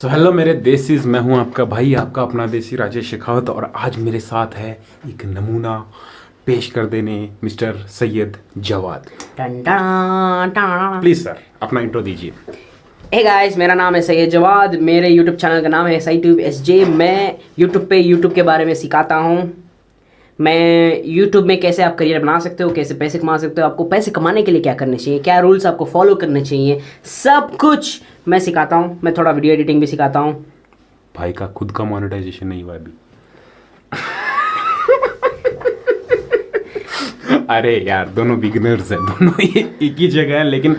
तो हेलो मेरे देसीज, मैं हूं आपका भाई, आपका अपना देसी राजेश शेखावत। और आज मेरे साथ है एक नमूना पेश कर देने mister Syed Jawad. Please sir अपना इंट्रो दीजिए। हे गाइस, मेरा नाम है सैयद जवाद। मेरे यूट्यूब चैनल का नाम है SciTube SJ। मैं यूट्यूब के बारे में सिखाता हूँ। मैं यूट्यूब में कैसे आप करियर बना सकते हो, कैसे पैसे कमा सकते हो, आपको पैसे कमाने के लिए क्या करने चाहिए, क्या रूल्स आपको फॉलो करने चाहिए, सब कुछ मैं सिखाता हूँ। मैं थोड़ा वीडियो एडिटिंग भी सिखाता हूँ। भाई का खुद का मोनेटाइजेशन नहीं हुआ अभी। अरे यार, दोनों बिगिनर्स हैं, दोनों ये एक ही जगह है। लेकिन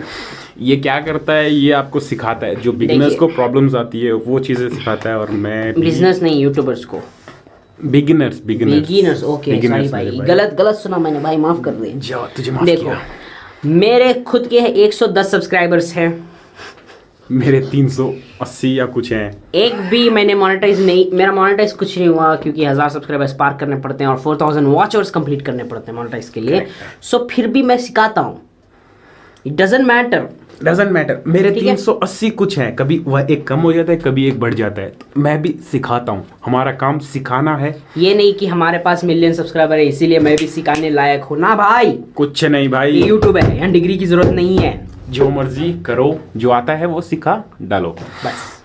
ये क्या करता है, ये आपको सिखाता है। जो बिगिनर्स को प्रॉब्लम्स आती है वो चीज़ें सिखाता है। और मैं बिजनेस नहीं, यूट्यूबर्स को। बिगिनर्स ओके सॉरी भाई, गलत सुना मैंने भाई, माफ कर दे। तुझे माफ देखो किया। मेरे खुद के 110 सब्सक्राइबर्स हैं। मेरे 380 या कुछ हैं। एक भी मैंने मोनेटाइज नहीं, मेरा मोनेटाइज कुछ नहीं हुआ क्योंकि 1000 सब्सक्राइबर्स पार करने पड़ते हैं और 4000 वॉच आवर्स कंप्लीट करने पड़ते हैं मोनेटाइज के लिए। सो फिर भी मैं सिखाता हूँ। It doesn't matter. मेरे 380 कुछ हैं। कभी वह एक कम हो जाता है, कभी एक बढ़ जाता है। तो मैं भी सिखाता हूँ। हमारा काम सिखाना है। ये नहीं कि हमारे पास मिलियन सब्सक्राइबर है इसीलिए मैं भी सिखाने लायक हूँ ना भाई। कुछ नहीं भाई, यूट्यूब है, यहाँ डिग्री की जरूरत नहीं है। जो मर्जी करो, जो आता है वो सिखा डालो बस।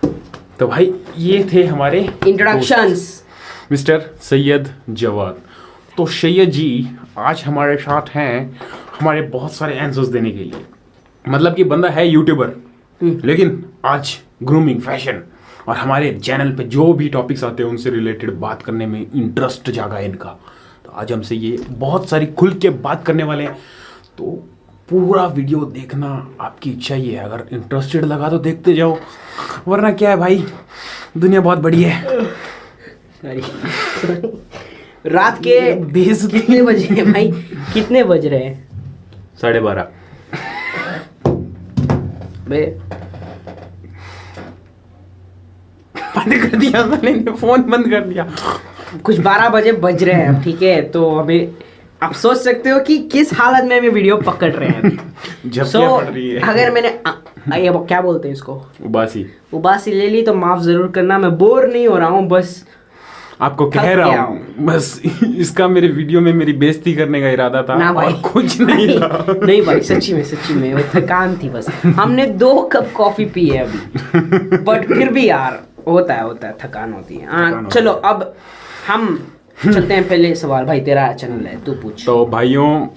तो भाई ये थे हमारे इंट्रोडक्शंस। मिस्टर सैयद जवाद। तो सैयद जी आज हमारे साथ हैं, हमारे बहुत सारे आंसर्स देने के लिए। मतलब कि बंदा है यूट्यूबर, लेकिन आज ग्रूमिंग, फैशन और हमारे चैनल पे जो भी टॉपिक्स आते हैं उनसे रिलेटेड बात करने में इंटरेस्ट जागा है इनका। तो आज हमसे ये बहुत सारी खुल के बात करने वाले हैं। तो पूरा वीडियो देखना आपकी इच्छा ही है। अगर इंटरेस्टेड लगा तो देखते जाओ, वरना क्या है भाई, दुनिया बहुत बड़ी है। रात के कितने बजे हैं भाई? कितने बज रहे हैं? 12:30 बंद कर दिया मैंने, फोन बंद कर दिया। कुछ 12 बजे बज रहे हैं, ठीक है। तो अभी आप सोच सकते हो कि किस हालत में हमें वीडियो पकड़ रहे हैं अभी। झपकियां पड़ रही है। अगर मैंने ये क्या बोलते हैं इसको, उबासी ले ली तो माफ जरूर करना। मैं बोर नहीं हो रहा हूँ, बस आपको कह रहा हूँ। बस इसका मेरे वीडियो में मेरी बेइज्जती करने का इरादा था ना भाई। और कुछ नहीं था। नहीं भाई, सच्ची में वो थकान थी बस। हमने 2 कप कॉफी पी है अभी, बट फिर भी यार होता है, थकान होती है। हाँ चलो, अब हम चलते हैं। पहले सवाल भाई, तेरा चैनल है, तू पूछ। तो भाइयों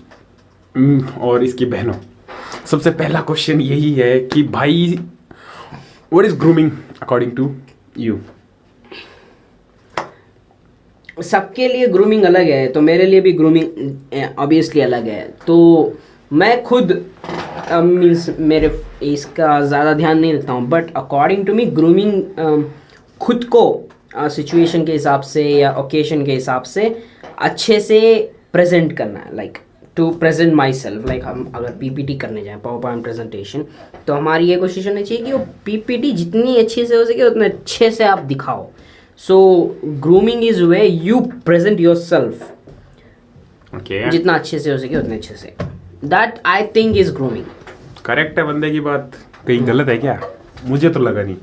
और इसकी बहनों, सबसे पहला क्वेश्चन यही है कि भाई what is grooming according to you? सबके लिए ग्रूमिंग अलग है, तो मेरे लिए भी ग्रूमिंग ऑब्वियसली अलग है। तो मैं खुद मीन्स मेरे इसका ज़्यादा ध्यान नहीं रखता हूँ, but according to me grooming खुद को सिचुएशन के हिसाब से या ओकेशन के हिसाब से अच्छे से प्रेजेंट करना है। Like to present myself. Like हम अगर PPT करने जाएँ, पावर पॉइंट प्रेजेंटेशन, तो हमारी ये कोशिश होनी चाहिए कि वो PPT जितनी अच्छे से हो सके उतने अच्छे से आप दिखाओ। So grooming is where you present yourself. Okay. जितना अच्छे से हो सके उतने अच्छे से। That I think is grooming. Correct है बंदे की बात, कहीं गलत है क्या? मुझे तो लगा नहीं।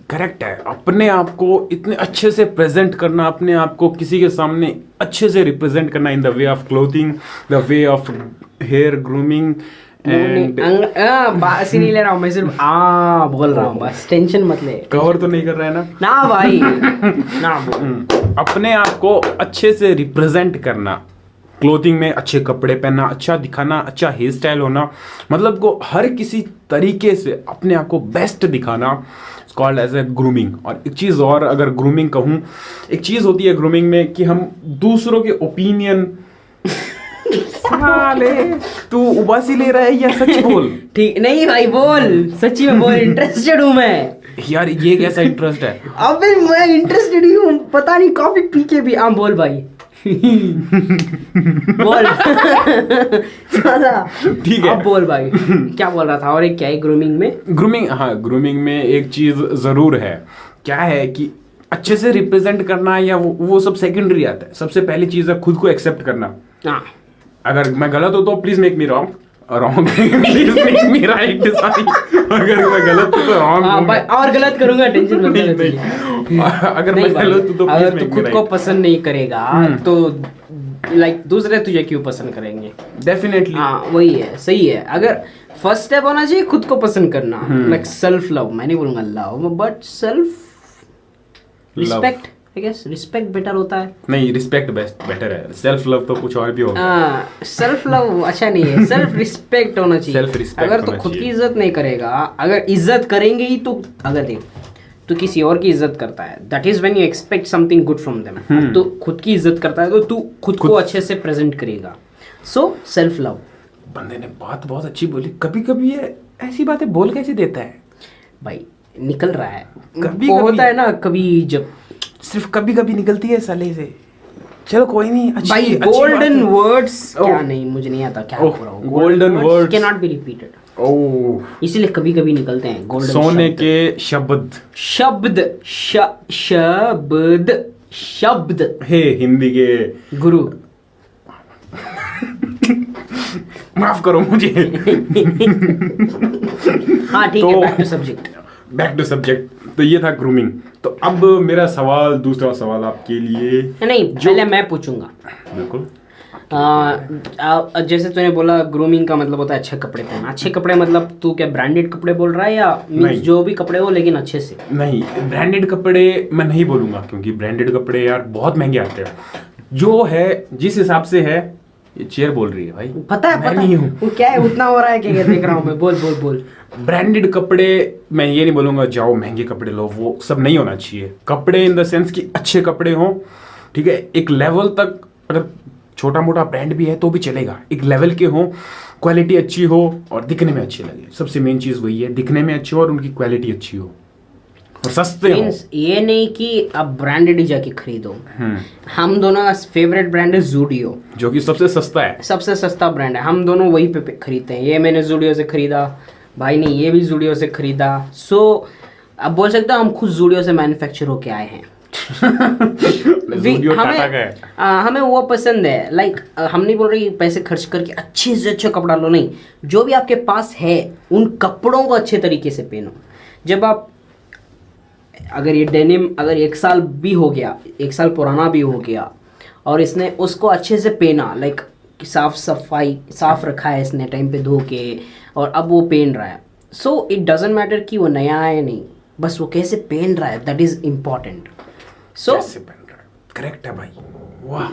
करेक्ट है, अपने आप को इतने अच्छे से प्रेजेंट करना, अपने आप को किसी के सामने अच्छे से रिप्रेजेंट करना in the way of clothing, the way of hair grooming and बासी नहीं ले रहा हूँ मैं, सिर्फ बोल रहा हूँ बस, टेंशन मत ले। कवर तो नहीं कर रहा है ना भाई ना बोल। अपने आप को अच्छे से रिप्रेजेंट करना, क्लोथिंग में अच्छे कपड़े पहनना, अच्छा दिखाना, अच्छा हेयर स्टाइल होना, मतलब को हर किसी तरीके से अपने आप को बेस्ट दिखाना, कॉल्ड एज ए ग्रूमिंग। और एक चीज़ और, अगर ग्रूमिंग कहूँ, एक चीज़ होती है ग्रूमिंग में कि हम दूसरों के ओपिनियन साले, तू उबासी ले रहा है या सच बोल? ठीक नहीं भाई, बोल सच्ची में बोल। इंटरेस्टेड हूँ मैं यार। ये कैसा इंटरेस्ट है? अबे मैं इंटरेस्टेड ही हूँ, पता नहीं कॉफी पी के भी। बोल भाई। बोल। ठीक है, अब बोल भाई, क्या बोल रहा था? और एक क्या है ग्रूमिंग में एक चीज जरूर है। क्या है कि अच्छे से रिप्रेजेंट करना, या वो सब सेकेंडरी आता है। सबसे पहली चीज है खुद को एक्सेप्ट करना। अगर मैं गलत हो तो please make me wrong. Wrong please make me right sorry अगर मैं गलत हूं तो रॉन्ग हाँ भाई, और गलत करूंगा, टेंशन मत ले तुझे। अगर नहीं मैं भाई, गलत हूं तो अगर प्लीज तू मेक मी खुद को राइट पसंद नहीं करेगा तो लाइक दूसरे तुझे क्यों पसंद करेंगे? डेफिनेटली हाँ वही है, सही है। अगर फर्स्ट स्टेप होना चाहिए खुद को पसंद करना, लाइक सेल्फ लव। मैं नहीं बोलूंगा love, but self respect, I guess respect better होता है। नहीं रिस्पेक्ट बेस्ट बेटर है, सेल्फ लव तो कुछ और भी होगा। सेल्फ लव अच्छा नहीं है, सेल्फ रिस्पेक्ट होना चाहिए। Self respect अगर तो होना खुद की चाहिए। इज्जत नहीं करेगा, अगर इज्जत करेंगे ही तो, अगर देख तू किसी और की इज्जत करता है, that is when you expect something good from them. तो खुद की इज्जत करता है तो तू खुद को अच्छे से प्रेजेंट करेगा। So self love. बंदे ने बात बहुत अच्छी बोली। कभी कभी ये ऐसी बातें बोल कैसे देता है भाई निकल रहा है, कभी- वो कभी। होता है ना कभी जब सिर्फ कभी कभी निकलती है साले से। चलो कोई नहीं, अच्छी भाई अच्छी गोल्डन बात है। वर्ड्स ओह। क्या नहीं, मुझे नहीं आता क्या ओह, बोल रहा हूँ। golden words। Can not be repeated, oh, इसीलिए कभी कभी निकलते हैं गोल्डन सोने के शब्द। शब्द शब्द शब्द हे हिंदी के गुरु। माफ करो मुझे। हाँ ठीक है, तो- back to subject. Back to subject. तो ये था ग्रूमिंग। तो अब मेरा सवाल, दूसरा सवाल आपके लिए। नहीं पहले मैं पूछूंगा। बिल्कुल। जैसे तूने बोला ग्रूमिंग का मतलब होता है अच्छे कपड़े पहनना। अच्छे कपड़े मतलब तू क्या ब्रांडेड कपड़े बोल रहा है या means नहीं। जो भी कपड़े हो लेकिन अच्छे से? नहीं, ब्रांडेड कपड़े मैं नहीं बोलूंगा, क्योंकि ब्रांडेड कपड़े यार बहुत महंगे आते हैं। जो है जिस हिसाब से है, ये चेयर बोल रही है भाई, पता है मैं पता नहीं है हूँ। वो क्या है, उतना हो रहा है क्या देख रहा हूँ मैं। बोल बोल बोल। ब्रांडेड कपड़े मैं ये नहीं बोलूंगा जाओ महंगे कपड़े लो, वो सब नहीं होना चाहिए। कपड़े इन द सेंस कि अच्छे कपड़े हों, ठीक है, एक लेवल तक। अगर छोटा मोटा ब्रांड भी है तो भी चलेगा, एक लेवल के हों, क्वालिटी अच्छी हो और दिखने में अच्छे लगे। सबसे मेन चीज वही है, दिखने में अच्छी हो और उनकी क्वालिटी अच्छी हो और सस्ते हो। मीन्स ये नहीं कि अब ब्रांडेड ही जाके खरीदो। हम दोनों का फेवरेट ब्रांड है जूडियो, जो कि सबसे सस्ता है। सबसे सस्ता ब्रांड है। हम दोनों वही पे खरीदते हैं। ये मैंने जूडियो से खरीदा, भाई ने ये भी जूडियो से खरीदा। सो अब बोल सकते हो हम खुद जूडियो से मैन्युफैक्चर होके आए हैं। Zudio टाटा का है। हमें वो पसंद है। लाइक हम नहीं बोल रहे कि पैसे खर्च करके अच्छे से अच्छा कपड़ा लो, नहीं। जो भी आपके पास है उन कपड़ों को अच्छे तरीके से पहनो। जब आप, अगर ये डेनिम अगर 1 साल भी हो गया, 1 साल पुराना भी हो गया और इसने उसको अच्छे से पहना, लाइक साफ सफाई साफ रखा है इसने टाइम पे धो के, और अब वो पहन रहा है, सो इट डजेंट मैटर कि वो नया है नहीं, बस वो कैसे पहन रहा है, दैट इज इम्पॉर्टेंट। सो कैसे बन रहा है, करेक्ट है भाई। वाह,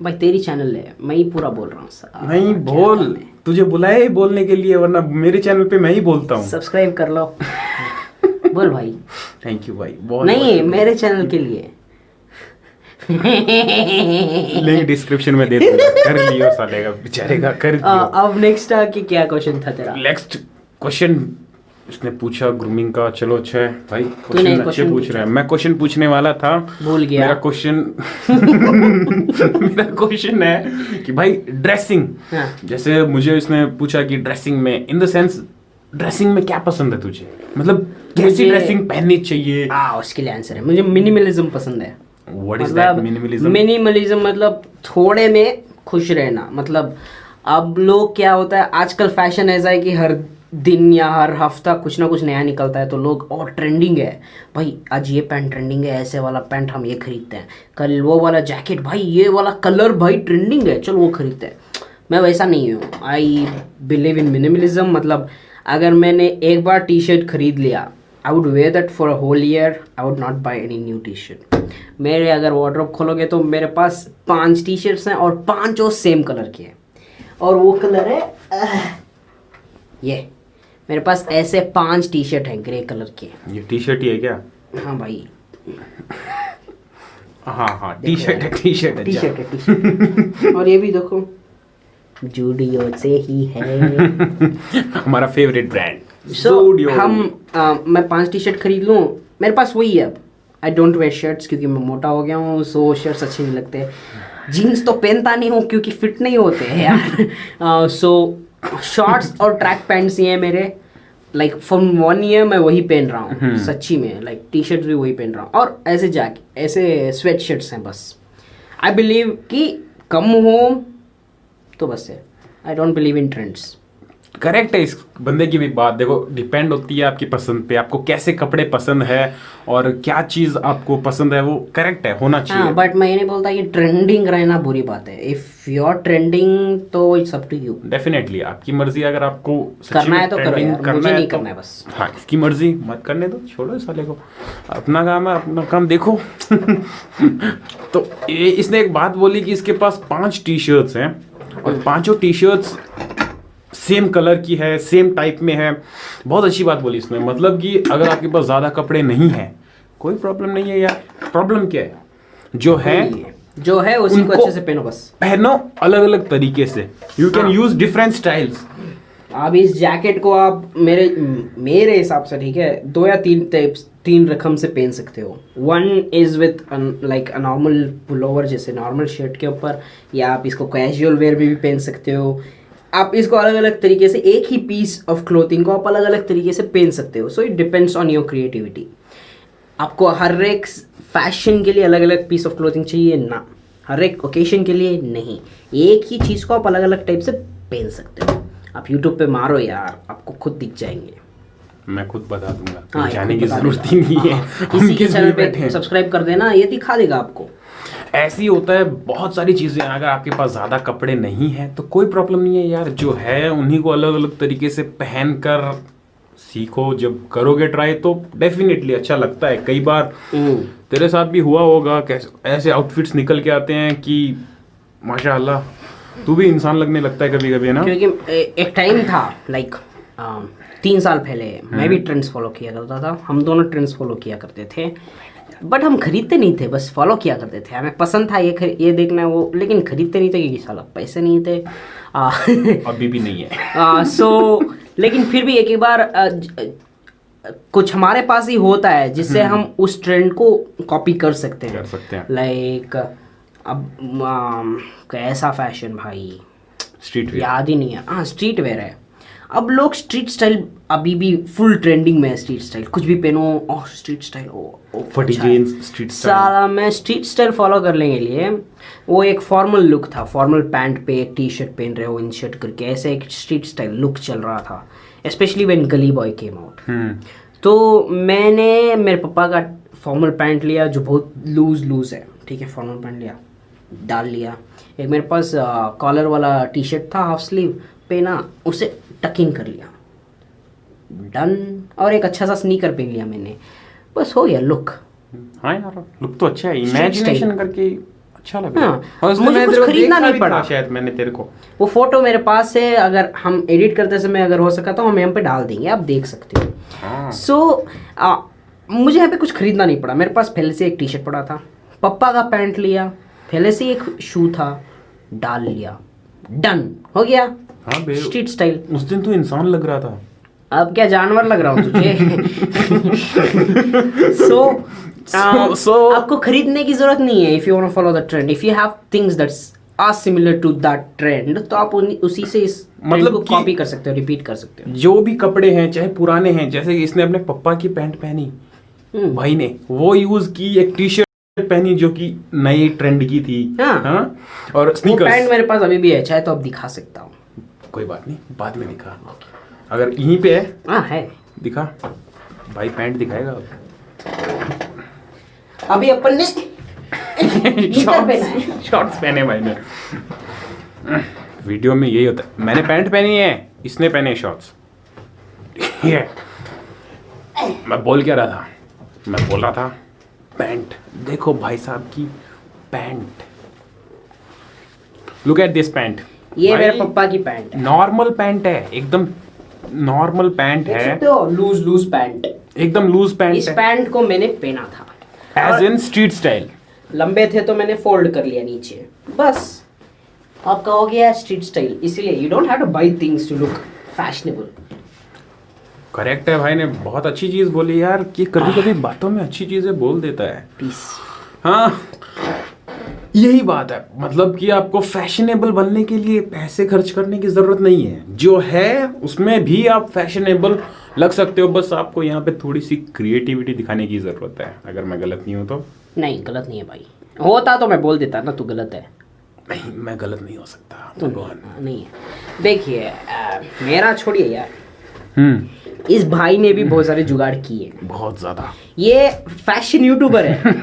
भाई तेरी चैनल है, मैं ही पूरा बोल रहा हूँ। नहीं बोल, तुझे बुलाया ही बोलने के लिए, वरना मेरे चैनल पे मैं ही बोलता हूँ। सब्सक्राइब कर लो। बोल भाई। थैंक यू भाई, बहुत नहीं मेरे चैनल के लिए। लिंक डिस्क्रिप्शन में दे दूंगा। कर लियो साले का बेचारे का, कर लियो। अब नेक्स्ट आके क्या क्वेश्चन था तेरा? नेक्स्ट क्वेश्चन उसने पूछा ग्रूमिंग का। चलो अच्छा है भाई, तूने क्वेश्चन अच्छे question पूछ रहा है। मैं क्वेश्चन पूछने वाला था, भूल गया। मेरा क्वेश्चन मेरा क्वेश्चन है कि भाई ड्रेसिंग, हाँ। जैसे मुझे इसने पूछा कि ड्रेसिंग में, इन द सेंस ड्रेसिंग में क्या पसंद है तुझे, मतलब कैसी मुझे- ड्रेसिंग पहननी चाहिए। उसके लिए आंसर है, मुझे मिनिमलिज्म पसंद है। What is that minimalism? Minimalism मतलब थोड़े में खुश रहना। मतलब अब लोग क्या होता है आजकल, फैशन ऐसा है कि हर दिन या हर हफ्ता कुछ ना कुछ नया निकलता है, तो लोग और ट्रेंडिंग है भाई, आज ये पैंट ट्रेंडिंग है, ऐसे वाला पैंट हम ये खरीदते हैं, कल वो वाला जैकेट भाई, ये वाला कलर भाई ट्रेंडिंग है, चलो वो खरीदते हैं। मैं वैसा नहीं हूँ। I believe in minimalism. मतलब अगर मैंने एक बार टी शर्ट खरीद लिया, I would wear that for a whole year, I would not buy any new T shirt. मेरे अगर वार्डरोब खोलोगे तो मेरे पास 5 टी शर्ट्स हैं और 5 सेम कलर के हैं, और वो कलर है ये। मेरे पास ऐसे 5 टी शर्ट हैं ग्रे कलर के। ये टी शर्ट ही है क्या? हाँ भाई, हाँ टी शर्ट है, टी शर्ट है, टी जा। शर्ट है, टी शर्ट। और ये भी देखो, जूडियो से ही है। हमारा फेवरेट ब्रांड So, मैं 5 टी शर्ट खरीद लूँ, मेरे पास वही है अब। आई डोंट वेयर शर्ट्स क्योंकि मैं मोटा हो गया हूँ, सो शर्ट्स अच्छे नहीं लगते। जीन्स तो पहनता नहीं हूँ क्योंकि फिट नहीं होते हैं यार। सो शॉर्ट्स और ट्रैक पैंट्स ही हैं मेरे। लाइक फ्रॉम 1 ईयर मैं वही पहन रहा हूँ सच्ची में। लाइक टी शर्ट्स भी वही पहन रहा हूँ, और ऐसे स्वेट शर्ट्स हैं बस। आई बिलीव कि कम हो तो बस है। I don't believe in trends. Correct है इस बंदे की भी बात। देखो डिपेंड होती है आपकी पसंद पे, आपको कैसे कपड़े पसंद है और क्या चीज आपको पसंद है, वो करेक्ट है, होना चाहिए। हाँ, बट मैं ये नहीं बोलता कि ट्रेंडिंग रहना बुरी बात है। इफ यू आर ट्रेंडिंग तो it's up to you. Definitely आपकी मर्जी, अगर आपको सच्ची करना में है तो करो trending यार, मुझे नहीं तो- करना है बस। हाँ, इसकी मर्जी, मत करने दो, छोड़ो इस साले को, अपना काम है, अपना काम देखो। तो इसने एक बात बोली कि इसके पास 5 टी शर्ट्स हैं और 5 टी शर्ट्स सेम कलर की है, सेम टाइप में है। बहुत अच्छी बात बोली इसने, मतलब कि अगर आपके पास ज़्यादा कपड़े नहीं हैं कोई प्रॉब्लम नहीं है यार। प्रॉब्लम क्या है, जो है उसी को उनको अच्छे से पहनो बस। पहनो अलग अलग तरीके से, you can use different styles. अब इस जैकेट को आप मेरे हिसाब से, ठीक है, 2 या 3 रकम से पहन सकते हो। One is with like a normal pullover, जैसे नॉर्मल शर्ट के ऊपर, या आप इसको कैजुअल वेयर में भी पहन सकते हो। आप इसको अलग अलग तरीके से, एक ही पीस ऑफ क्लोथिंग को आप अलग अलग तरीके से पहन सकते हो। सो it depends on your creativity. आपको हर एक फैशन के लिए अलग अलग पीस ऑफ क्लोथिंग चाहिए ना, हर एक ओकेशन के लिए नहीं। एक ही चीज़ को आप अलग अलग टाइप से पहन सकते हो। आप यूट्यूब पे मारो यार, आपको खुद दिख जाएंगे। मैं खुद बता दूंगा, हाँ, जाने खुद की बता जरूरत देगा। ही नहीं है। हाँ, हम किसी के किस चैनल लिए बैठे पे हैं? सब्सक्राइब कर देना, ये दिखा देगा आपको। ऐसे ही होता है, बहुत सारी चीजें। अगर आपके पास ज्यादा कपड़े नहीं है तो कोई प्रॉब्लम नहीं है यार, जो है उन्हीं को अलग अलग तरीके से पहन कर सीखो। जब करोगे ट्राई तो डेफिनेटली अच्छा लगता है। कई बार तेरे साथ भी हुआ होगा, कैसे ऐसे आउटफिट्स निकल के आते हैं कि माशाल्लाह तू भी इंसान लगने लगता है कभी कभी, है ना। क्योंकि एक टाइम था लाइक 3 साल पहले, मैं भी ट्रेंड्स फॉलो किया करता था। हम दोनों ट्रेंड्स फॉलो किया करते थे, बट हम खरीदते नहीं थे, बस फॉलो किया करते थे। हमें पसंद था ये देखना वो, लेकिन खरीदते नहीं थे क्योंकि साला पैसे नहीं थे। अभी भी नहीं है। सो लेकिन फिर भी एक बार कुछ हमारे पास ही होता है जिससे हम उस ट्रेंड को कॉपी कर सकते हैं। लाइक अब कैसा फैशन भाई, स्ट्रीट वेयर, याद ही नहीं है। हाँ, स्ट्रीट वेयर है। अब लोग स्ट्रीट स्टाइल अभी भी फुल ट्रेंडिंग में है। स्ट्रीट स्टाइल कुछ भी पहनो, ओह स्ट्रीट स्टाइल, ओ फटी अच्छा है। Jeans, street style. साला मैं स्ट्रीट स्टाइल फॉलो करने के लिए, वो एक फॉर्मल लुक था, फॉर्मल पैंट पे एक टी शर्ट पहन रहे हो इन शर्ट करके, ऐसे एक स्ट्रीट स्टाइल लुक चल रहा था, स्पेशली व्हेन गली बॉय केम आउट। तो मैंने मेरे पापा का फॉर्मल पैंट लिया जो बहुत लूज है, ठीक है, फॉर्मल पैंट लिया, डाल लिया। एक मेरे पास कॉलर वाला टी शर्ट था, हाफ स्लीव पहना, उसे टक इन कर लिया, डन। और एक अच्छा सा स्नीकर पहन लिया मैंने, बस हो गया लुक। हाँ यार, लुक तो अच्छा है, इमेजिनेशन करके अच्छा लग रहा है। हाँ, और उसने मुझे मैंने कुछ तेरे को खरीदना देखा नहीं भी पड़ा। था शायद मैंने तेरे को। वो फोटो मेरे पास है, अगर हम एडिट करते समय अगर हो सका तो हम यहाँ पे डाल देंगे, आप देख सकते हो। हाँ। सो मुझे यहाँ पे कुछ खरीदना नहीं पड़ा। मेरे पास पहले से एक टी शर्ट पड़ा था, पप्पा का पैंट लिया, पहले से एक शू था, डाल लिया, डन हो गया। हाँ बे, स्ट्रीट स्टाइल। उस दिन तू इंसान लग रहा था। अब क्या जानवर लग रहा हूँ तुझे? सो आपको खरीदने की जरूरत नहीं है। If you want to follow the trend, if you have things that's are similar to that trend, तो आप उसी से इस मतलब को कॉपी कर सकते हो, रिपीट कर सकते हो। जो भी कपड़े हैं चाहे पुराने हैं, जैसे कि इसने अपने पप्पा की पैंट पहनी, भाई ने वो यूज की, एक टी शर्ट पहनी जो कि नई ट्रेंड की थी। हाँ? और वो स्नीकर्स। पैंट मेरे पास अभी भी है, चाहे तो अब दिखा सकता हूँ। कोई बात नहीं, बाद में दिखा, अगर यहीं पे है। हाँ है, दिखा भाई, पैंट दिखाएगा अब। अभी अपन ने निकर पहना है। शॉर्ट्स पहने भाई ने। वीडियो में यही होता है, मैंने पैंट पहनी है, इसने पहने शॉर्ट्स। ये मैं बोल क्या रहा था, मैं बोल रहा था पैंट। देखो भाई साहब की pant, look at this pant. ये मेरे पप्पा की पैंट है, नॉर्मल पैंट है, एकदम नॉर्मल पैंट देख है, सकते हो, लूज पैंट। एकदम लूज पैंट इस है, पैंट को मैंने पहना था एज इन स्ट्रीट स्टाइल। लंबे थे तो मैंने फोल्ड कर लिया नीचे, बस आपका हो गया स्ट्रीट स्टाइल। इसलिए you don't have to buy things to look fashionable. Correct है, भाई ने बहुत अच्छी चीज बोली यार, कि कभी कभी बातों में अच्छी चीजें बोल देता है। पीस। हाँ, यही बात है, मतलब कि आपको फैशनेबल बनने के लिए पैसे खर्च करने की जरूरत नहीं है, जो है उसमें भी आप फैशनेबल लग सकते हो। बस आपको यहाँ पे थोड़ी सी क्रिएटिविटी दिखाने की जरूरत है, अगर मैं गलत नहीं हूँ तो। नहीं, गलत नहीं है भाई, होता तो मैं बोल देता ना तू गलत है। नहीं, मैं गलत नहीं हो सकता भगवान। नहीं है। देखिए मेरा छोड़िए यार, इस भाई ने भी बहुत सारे जुगाड़ किए, बहुत ज्यादा। ये फैशन यूट्यूबर है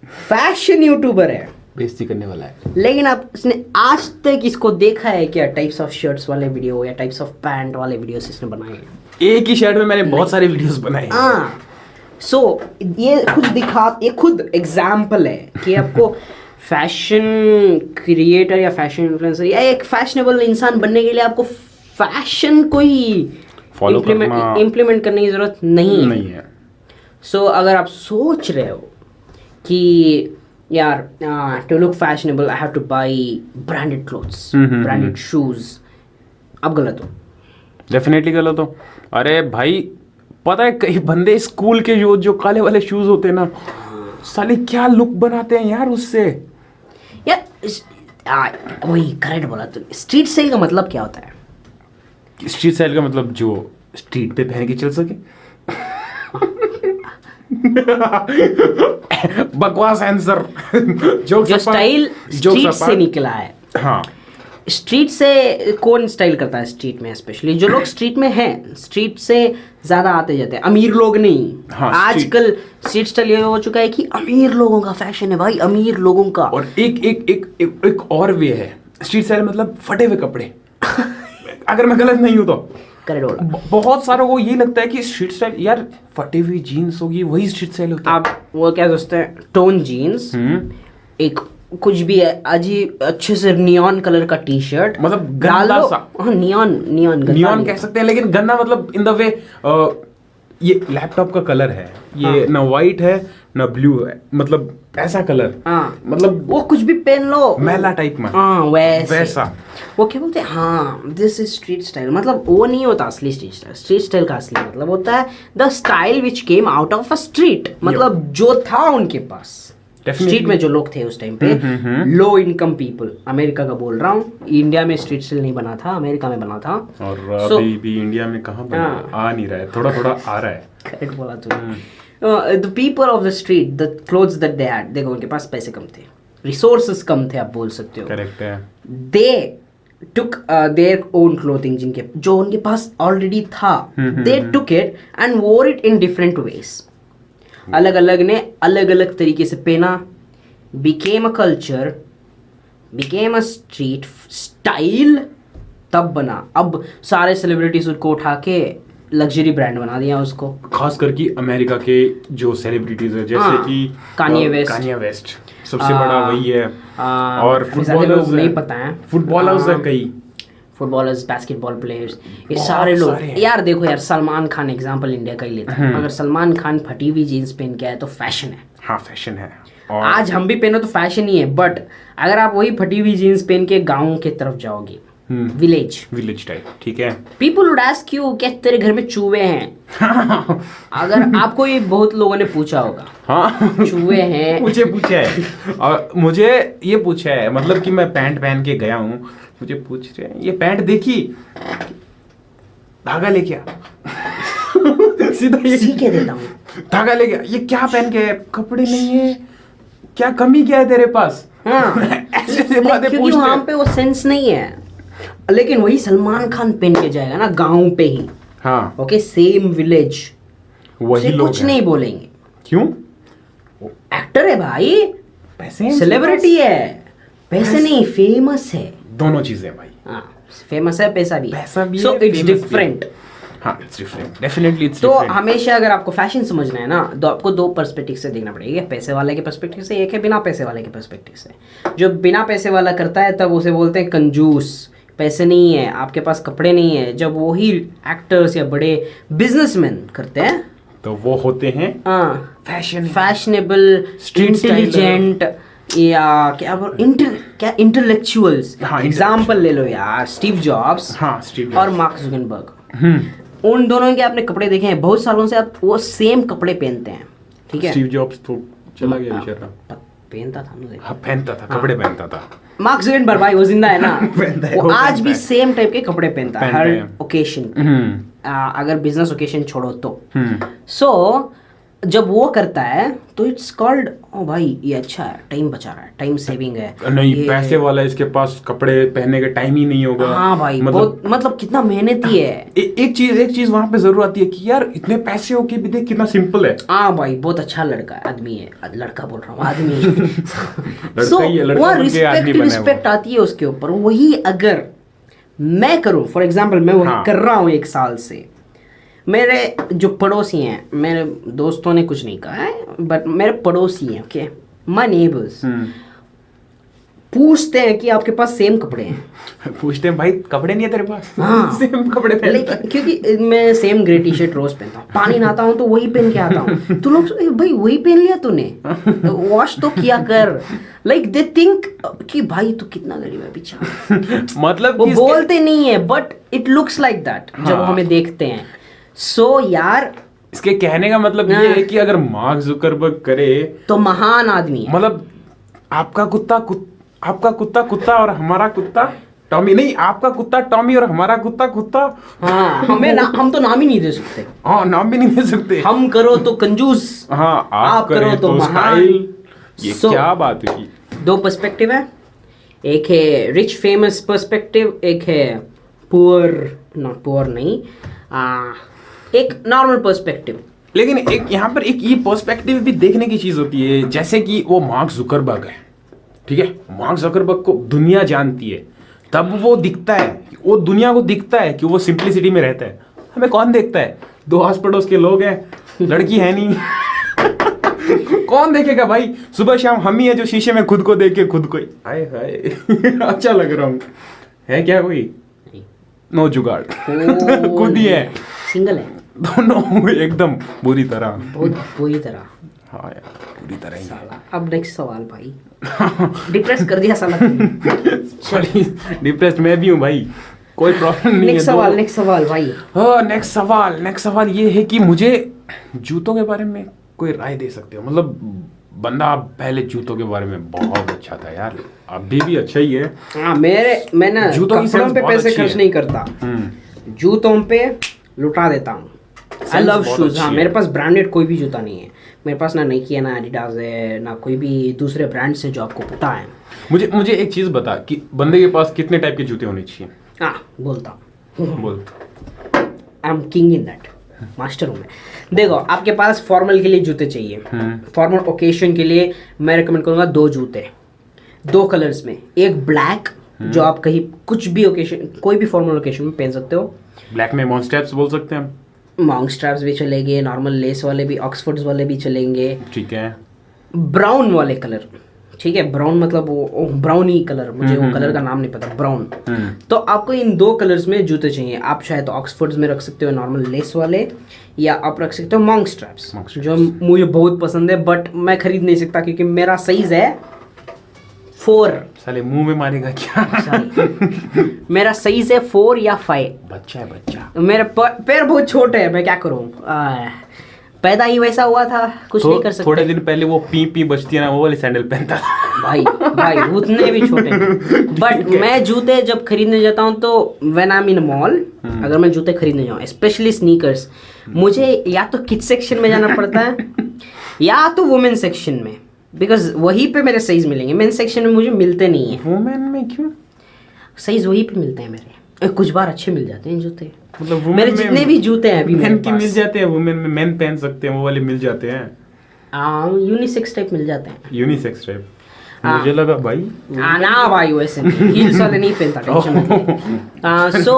फैशन यूट्यूबर है, बेइज्जती करने वाला है। लेकिन आप इसने आज तक इसको देखा है क्या? टाइप्स ऑफ शर्ट्स वाले वीडियो या टाइप्स ऑफ पैंट वाले वीडियोस इसने बनाए हैं। एक ही शर्ट में मैंने बहुत सारे वीडियोस बनाए हैं। हाँ, सो ये खुद एग्जाम्पल है कि आपको फैशन क्रिएटर या फैशन इन्फ्लुएंसर या एक फैशनेबल इंसान बनने के लिए आपको फैशन को ही फॉलो इम्प्लीमेंट करने की जरूरत नहीं है। सो अगर आप सोच रहे हो कि यार to look fashionable I have to buy branded clothes, branded shoes, आप गलत हो, डेफिनेटली गलत हो। अरे भाई पता है कई बंदे स्कूल के जो काले वाले शूज होते हैं ना, साले क्या लुक बनाते हैं यार उससे। यार वही करेक्ट बोला तूने। स्ट्रीट स्टाइल का मतलब क्या होता है? स्ट्रीट स्टाइल का मतलब जो स्ट्रीट पे पहन के चल सके। बकवास आंसर। जो स्टाइल स्ट्रीट से निकला है। हाँ, स्ट्रीट से कौन स्टाइल करता है? स्ट्रीट में स्पेशली जो लोग स्ट्रीट में हैं, स्ट्रीट से ज्यादा आते जाते हैं, अमीर लोग नहीं। हाँ, आजकल स्ट्रीट स्टाइल ये हो चुका है कि अमीर लोगों का फैशन है भाई, अमीर लोगों का। और एक और वे है स्ट्रीट स्टाइल, मतलब फटे हुए कपड़े। अगर मैं गलत नहीं हूं तो करेक्ट बोला। बहुत सारों को ये लगता है कि स्ट्रीट स्टाइल यार फटी हुई जीन्स होगी वही स्ट्रीट स्टाइल होता है। आप वो क्या सोचते हैं? टोन जीन्स, एक कुछ भी है अजीब अच्छे से नियॉन कलर का टी शर्ट, मतलब गंदा सा। हाँ, नियॉन कह सकते हैं, लेकिन गंदा मतलब इन द वे ये लैपटॉप का कलर है, ये ना वाइट है ना ब्लू है, मतलब ऐसा कलर। हाँ, मतलब वो कुछ भी पहन लो मैला टाइप में। हाँ वैसा वो क्या बोलते हैं? हाँ, दिस इज स्ट्रीट स्टाइल। मतलब वो नहीं होता असली स्ट्रीट स्टाइल। स्ट्रीट स्टाइल का असली मतलब होता है the style which came out of a street, मतलब जो था उनके पास स्ट्रीट में जो लोग थे उस टाइम पे, लो इनकम पीपल। अमेरिका का बोल रहा हूँ, इंडिया में स्ट्रीट स्टाइल नहीं बना था, अमेरिका में बना था। और अभी भी इंडिया में कहाँ बना? आ नहीं रहा है, थोड़ा थोड़ा आ रहा है। करेक्ट बोला तूने। The people of the street, the clothes that they had, देखो उनके पास पैसे कम थे, रिसोर्सेस कम थे, आप बोल सकते हो। करेक्ट है। दे took their own clothing, जिनके जो उनके पास ऑलरेडी था, they took it and wore it in different ways। अलग अलग ने अलग अलग तरीके से पहना, became a culture, became a street style, तब बना। अब सारे सेलिब्रिटीज उसको उठा के लग्जरी ब्रांड बना दिया उसको। खास करके अमेरिका के जो सेलिब्रिटीज है, जैसे कि कान्ये वेस्ट सबसे बड़ा वही है। और फुटबॉलर्स नहीं पता है, फुटबॉलर्स है कई, फुटबॉलर्स, बास्केटबॉल प्लेयर्स, ये सारे लोग यार। देखो यार, सलमान खान एग्जांपल इंडिया का ही लेते हैं। अगर सलमान खान फटी हुई जीन्स पहन के आए तो फैशन है। हाँ, फैशन है। और आज हम भी पहनो तो फैशन ही है, बट अगर आप वही फटी हुई जीन्स पहन के गाँव के तरफ जाओगे, विलेज टाइप, ठीक है, पीपल वुड आस्क यू क्या तेरे घर में चूहे हैं? अगर आपको ये बहुत लोगों ने पूछा होगा, हाँ चूहे हैं, मुझे पूछा है। और मुझे ये पूछा है, मतलब कि मैं पैंट पहन के गया हूँ, मुझे पूछ रहे हैं ये पैंट देखी, धागा लेके आ। सीधा ये सीखे देता हूँ, धागा लेके आ। ये क्या पहन के? कपड़े नहीं है क्या? कमी क्या है तेरे पास? हाँ, ऐसे बातें क्योंकि वहाँ पे वो सेंस नहीं है। लेकिन वही सलमान खान पहन के जाएगा ना गाँव पे ही, हाँ ओके, सेम विलेज, वही लोग कुछ नहीं बोलेंगे। क्यों? एक्टर है भाई, पैसे, सेलिब्रिटी है, पैसे नहीं, फेमस है, दोनों चीजें भाई। हाँ, फेमस है, पैसा भी है, सो इट्स डिफरेंट। हाँ, इट्स डिफरेंट, डेफिनेटली इट्स तो डिफरेंट। हमेशा अगर आपको फैशन समझना है ना, तो आपको दो पर्सपेक्टिव से देखना पड़ेगा, पैसे वाले के पर्सपेक्टिव से, एक है बिना पैसे वाले के पर्सपेक्टिव से। जो बिना पैसे वाला करता है तब उसे बोलते हैं कंजूस, पैसे नहीं है, आपके पास कपड़े नहीं है। जब वही एक्टर्स या बड़े बिजनेसमैन करते हैं तो वो होते हैं फैशनेबल, इंटेलिजेंट, या क्या इंटेलेक्चुअल्स। एग्जाम्पल ले लो यार, स्टीव जॉब्स और मार्क जुकरबर्ग। उन दोनों के आपने कपड़े देखे हैं, बहुत सालों से आप वो सेम कपड़े पहनते हैं, ठीक है। स्टीव जॉब्स तो चला गया बेचारा, पहनता था मुझे, हाँ पहनता था, कपड़े पहनता था। मार्क जुकरबर्ग भाई वो जिंदा है ना, वो आज भी सेम टाइप के कपड़े पहनता है हर ओकेशन, अगर बिजनेस ओकेशन छोड़ो तो। सो जब वो करता है तो इट्स कॉल्ड ओ भाई ये अच्छा है, टाइम बचा रहा है, टाइम सेविंग है। नहीं ये- पैसे वाला, इसके पास कपड़े पहनने का टाइम ही नहीं होगा। हाँ भाई बहुत मतलब कितना मेहनती है। एक चीज वहां पे जरूर आती है कि यार इतने पैसे होके भी देख कितना सिंपल है। हाँ भाई बहुत अच्छा लड़का है, आदमी है, लड़का बोल रहा हूँ आदमी लड़का सो ही है, लड़का वहाँ बन के आदमी बना है वो। रिस्पेक्ट आती है उसके ऊपर। वही अगर मैं करूँ फॉर एग्जाम्पल, मैं वही हाँ। कर रहा हूँ 1 साल से, मेरे जो पड़ोसी हैं, मेरे दोस्तों ने कुछ नहीं कहा है बट मेरे पड़ोसी हैं, ओके, माय नेबर्स पूछते हैं कि आपके पास सेम कपड़े हैं? पूछते हैं भाई कपड़े नहीं है तेरे पास? हाँ। सेम कपड़े पहनता है। लेकिन क्योंकि मैं सेम ग्रे टी शर्ट रोज पहनता हूँ, पानी नहाता हूँ तो वही पहन के आता हूँ। तो लोग सोचते हैं, भाई वही पहन लिया तूने, वॉश तो किया कर। लाइक दे थिंक कि भाई तू कितना गरीब है बेचारा। मतलब वो कि इसके- बोलते नहीं है but it looks like that जब हाँ। हमें देखते हैं। सो यार इसके कहने का मतलब ये है कि अगर मार्क जुकरबर्ग करे तो महान आदमी है। मतलब आपका कुत्ता कुत्ता और हमारा कुत्ता टॉमी, नहीं आपका कुत्ता टॉमी और हमारा कुत्ता कुत्ता। हाँ हम तो नाम ही नहीं दे सकते। हाँ नाम भी नहीं दे सकते। हम करो तो कंजूस, हाँ आप करो करें तो तो महान। स्टाइल। ये So- क्या बात हुई? 2 पर्सपेक्टिव है, एक है रिच फेमस पर्सपेक्टिव, एक है पुअर, नॉट पुअर नहीं, एक नॉर्मल पर्सपेक्टिव। लेकिन एक यहाँ पर एक ये पर्सपेक्टिव भी देखने की चीज होती है, जैसे कि वो मार्क जुकरबर्ग है, ठीक है, मार्क जुकरबर्ग को दुनिया जानती है, तब वो दिखता है, वो दुनिया को दिखता है कि वो सिंप्लिसिटी में रहता है। हमें कौन देखता है? 2 आस पड़ोस के लोग हैं, लड़की है नहीं। कौन देखेगा भाई? सुबह शाम हम ही है जो शीशे में खुद को देख के खुद को ही हाय हाय अच्छा लग रहा हूँ। है क्या कोई? नो जुगाड़। खुद ही है, सिंगल है, दोनों एकदम बुरी तरह। बहुत बुरी तरह। हाँ यार पूरी तरह ही। साला अब नेक्स्ट सवाल भाई, डिप्रेस कर दिया साला तुमने। डिप्रेस्ड मैं भी हूँ भाई, कोई प्रॉब्लम नहीं है। नेक्स्ट सवाल भाई। हाँ नेक्स्ट सवाल ये है कि मुझे जूतों के बारे में कोई राय दे सकते हो? मतलब बंदा पहले जूतों के बारे में बहुत अच्छा था यार, अभी भी अच्छा ही है। हाँ मैं ना जूतों की कपड़ों sense पे बहुत पैसे अच्छी खर्च है। नहीं करता, जूतों पे लुटा देता हूँ। आई लव बहुत शूज। अच्छी हाँ है। मेरे पास ब्रांडेड कोई भी जूता नहीं है, मेरे पास ना नाइकी है, ना एडिडास है, ना कोई भी दूसरे ब्रांड से जो आपको पता है। मुझे एक चीज बता कि बंदे के पास कितने टाइप के जूते होने चाहिए? हाँ बोलता हूँ, बोल। I am king in that, master हूँ मैं। देखो आपके पास फॉर्मल के लिए जूते चाहिए, फॉर्मल ओकेशन के लिए मैं रिकमेंड करूँगा 2 जूते, 2 कलर्स में। एक ब्लैक जो आप कहीं कुछ भी ओकेशन, कोई भी फॉर्मल ओकेशन में पहन सकते हो। ब्लैक में मॉन्स्टेप्स बोल सकते हैं हम? मॉन्ग स्ट्रैप्स भी चलेंगे, नॉर्मल लेस वाले भी, ऑक्सफोर्ड्स वाले भी चलेंगे। ठीक है। ब्राउन वाले कलर, ठीक है, ब्राउन मतलब वो ब्राउन ही कलर, मुझे वो कलर का नाम नहीं पता, ब्राउन। तो आपको इन 2 कलर्स में जूते चाहिए। आप शायद ऑक्सफोर्ड्स में रख सकते हो नॉर्मल लेस वाले, या आप रख सकते हो मॉन्ग स्ट्रैप्स, जो मुझे बहुत पसंद है बट मैं खरीद नहीं सकता क्योंकि मेरा साइज है 4। साले मुंह में मारेगा क्या? मेरा साइज है 4 या 5। बच्चा है बच्चा। मेरे पैर बहुत छोटे हैं, मैं क्या करूँ, पैदा ही वैसा हुआ था, कुछ नहीं कर सकते। थोड़े दिन पहले वो पी पी बजती है ना, वो वाली सैंडल पहनता था। भाई उतने भी छोटे नहीं। बट मैं जूते जब खरीदने जाता हूँ तो when I am in mall, अगर मैं जूते खरीदने जाऊँ स्पेशली स्नीकर्स, मुझे या तो किड्स सेक्शन में जाना पड़ता है या तो वुमेन सेक्शन में, बिकॉज वहीं पे मेरे साइज मिलेंगे। मेन सेक्शन में मुझे मिलते नहीं है। वुमेन में क्यों? साइज वहीं पे मिलते हैं मेरे, कुछ बार अच्छे मिल जाते हैं जूते। मतलब women मेरे में जितने भी जूते हैं अभी मेरे मेन के मिल पास, जाते हैं, वुमेन में मेन पहन सकते हैं, वो वाले मिल जाते हैं। यूनिसेक्स टाइप मिल जाते हैं। Unisex type. हाँ। मुझे लगा भाई ना भाई वैसे हील्स वाले नहीं पहनता, टेंशन मत ले। सो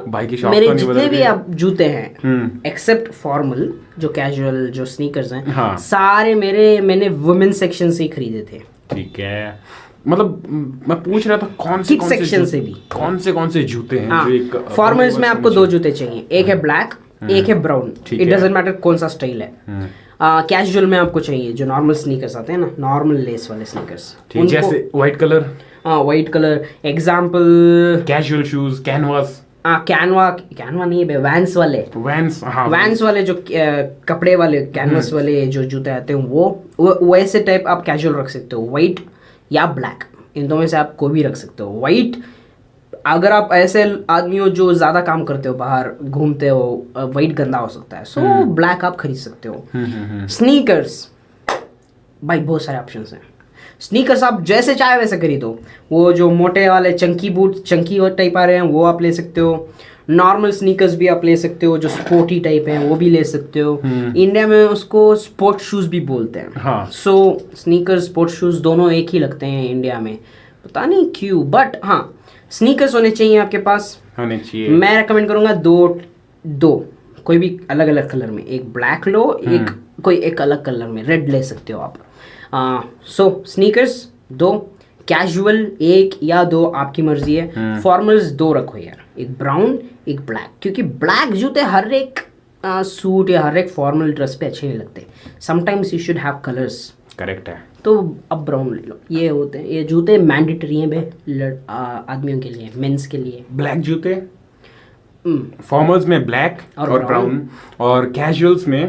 भाई की शॉप मेरे तो नहीं जितने बदल भी गई। अब जूते हैं एक्सेप्ट फॉर्मल, जो कैजुअल जो स्नीकर्स हैं, हाँ। सारे मैंने वुमेन सेक्शन से ही खरीदे थे। ठीक है, मतलब मैं पूछ रहा था कौन से Kids section से भी। कौन से जूते हैं जो एक फॉर्मल्स में आपको 2 जूते चाहिए, एक है ब्लैक, एक है ब्राउन। ठीक इट है। डजेंट मैटर कौन सा स्टाइल है। कैजुअल में आपको चाहिए जो नॉर्मल स्नीकर्स आते हैं ना, नॉर्मल लेस वाले स्नीकर्स, ठीक, जैसे white colour, white colour. Example casual shoes, canvas. Canva नहीं है, वैंस वाले। वैंस, हाँ वैंस वाले जो कपड़े वाले कैनवस वाले जो जूते आते हैं वो वैसे टाइप आप कैजुअल रख सकते हो, वाइट या ब्लैक, इन दोनों में से आप कोई भी रख सकते हो। वाइट अगर आप ऐसे आदमी हो जो ज़्यादा काम करते हो, बाहर घूमते हो, वेट गंदा हो सकता है, सो ब्लैक आप खरीद सकते हो। स्नीकर्स, भाई बहुत सारे ऑप्शंस हैं। स्नीकर्स आप जैसे चाहे वैसे खरीदो। वो जो मोटे वाले चंकी बूट, चंकी टाइप आ रहे हैं, वो आप ले सकते हो। नॉर्मल स्नीकर्स भी आप ले सकते हो, जो स्पोर्टी टाइप हैं, वो भी ले सकते हो। इंडिया में उसको स्पोर्ट शूज भी बोलते हैं। हाँ। सो स्नीकर्स, स्पोर्ट शूज दोनों एक ही लगते हैं इंडिया में, पता नहीं क्यों, बट हाँ स्नीकर्स होने चाहिए आपके पास। होने चाहिए। मैं रेकमेंड करूंगा दो कोई भी अलग अलग कलर में, एक ब्लैक लो, एक कोई एक अलग कलर में, रेड ले सकते हो आप। सो स्नीकर्स 2, कैजुअल 1 या 2 आपकी मर्जी है। फॉर्मल्स 2 रखो यार, एक ब्राउन एक ब्लैक, क्योंकि ब्लैक जूते हर एक सूट या हर एक फॉर्मल ड्रेस पे अच्छे नहीं लगते। Sometimes you should have colours. Correct है। तो अब ब्राउन ले लो। ये होते हैं, ये जूते मैंडेटरी हैं आदमियों के लिए, मेंस के लिए। ब्लैक जूते फॉर्मल्स में ब्लैक और ब्राउन, और कैजुअल्स में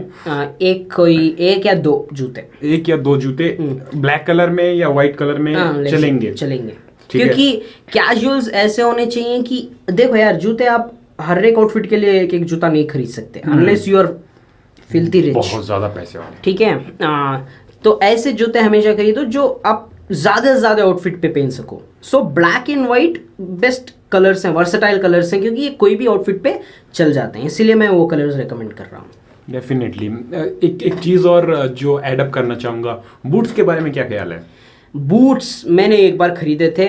एक या 2 जूते, 1 या 2 जूते ब्लैक कलर में या व्हाइट कलर में चलेंगे। क्योंकि कैजुअल्स ऐसे होने चाहिए कि देखो यार, जूते आप हर एक आउटफिट के लिए एक एक जूता नहीं खरीद सकते unless you are filthy rich, बहुत ज्यादा पैसे वाले। ठीक है। तो ऐसे जूते हमेशा खरीदो जो आप ज्यादा से ज्यादा आउटफिट पे पहन सको। So black and white best colours हैं, वर्सेटाइल कलर्स हैं, क्योंकि ये कोई भी आउटफिट पे चल जाते हैं, इसीलिए मैं वो कलर्स रेकमेंड कर रहा हूँ। डेफिनेटली। एक चीज और जो एडअप करना चाहूंगा, बूट्स के बारे में क्या ख्याल है? बूट्स मैंने एक बार खरीदे थे,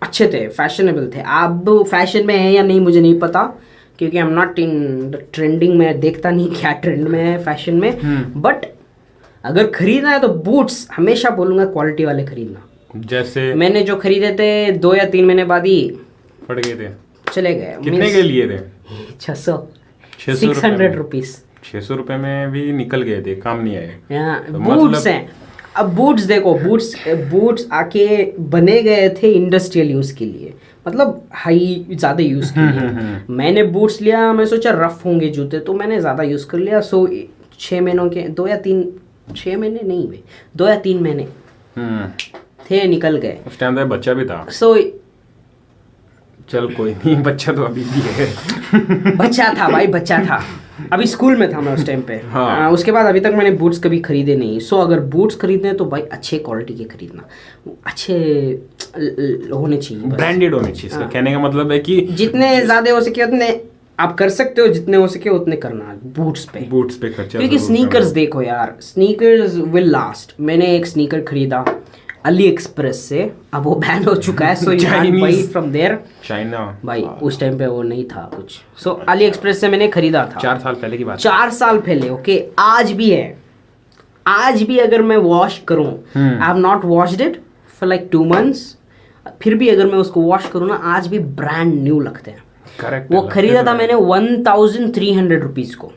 अच्छे थे, फैशनेबल थे। अब फैशन में है या नहीं मुझे नहीं पता, क्योंकि I am not in trending में, देखता नहीं क्या ट्रेंड में है फैशन में। बट अगर खरीदना है तो बूट्स हमेशा बोलूँगा क्वालिटी वाले खरीदना। जैसे मैंने जो खरीदे थे 2 या 3 महीने बाद ही फट गए थे, चले गए। कितने के लिए थे? 600 रुपीज। 600 रुपए में भी निकल गए थे, काम नहीं आए। तो बूट्स हैं। अब बूट्स देखो, बूट्स आके बने गए थे इंडस्ट्रियल यूज के लिए, मतलब हाई ज़्यादा यूज के लिए। मैंने बूट्स लिया, मैं सोचा रफ होंगे जूते, तो मैंने ज़्यादा यूज कर लिया। 6 महीनों के 2 या 3, 6 महीने नहीं हुए, 2 या 3 महीने थे, निकल गए। उस टाइम तो बच्चा भी था। चल कोई नहीं, बच्चा तो अभी भी है। बच्चा था भाई, बच्चा था, अभी स्कूल में था मैं उस टाइम पे। हाँ। उसके बाद अभी तक मैंने बूट्स कभी खरीदे नहीं। सो अगर बूट्स खरीदने तो भाई अच्छे क्वालिटी के खरीदना, अच्छे होने चाहिए, ब्रांडेड होने चाहिए। इसका कहने का मतलब है कि जितने ज्यादा हो सके उतने आप कर सकते हो, जितने हो सके उतने करना बूट्स पे खर्चा। क्योंकि स्नीकर्स देखो यार, स्नीकर्स विल लास्ट। मैंने एक स्नीकर खरीदा अली एक्सप्रेस से, अब वो बैन हो चुका है, so you can buy from there, China. भाई उस टाइम पे वो नहीं था कुछ। सो अली एक्सप्रेस से मैंने खरीदा था 4 साल पहले की बात। 4 साल पहले, ओके। आज भी है, आज भी अगर मैं वॉश करूं, I have not washed it for like 2 months, फिर भी अगर मैं उसको वॉश करूं ना, आज भी ब्रांड न्यू लगते हैं। करेक्ट। वो खरीदा था मैंने 1300 रुपीज को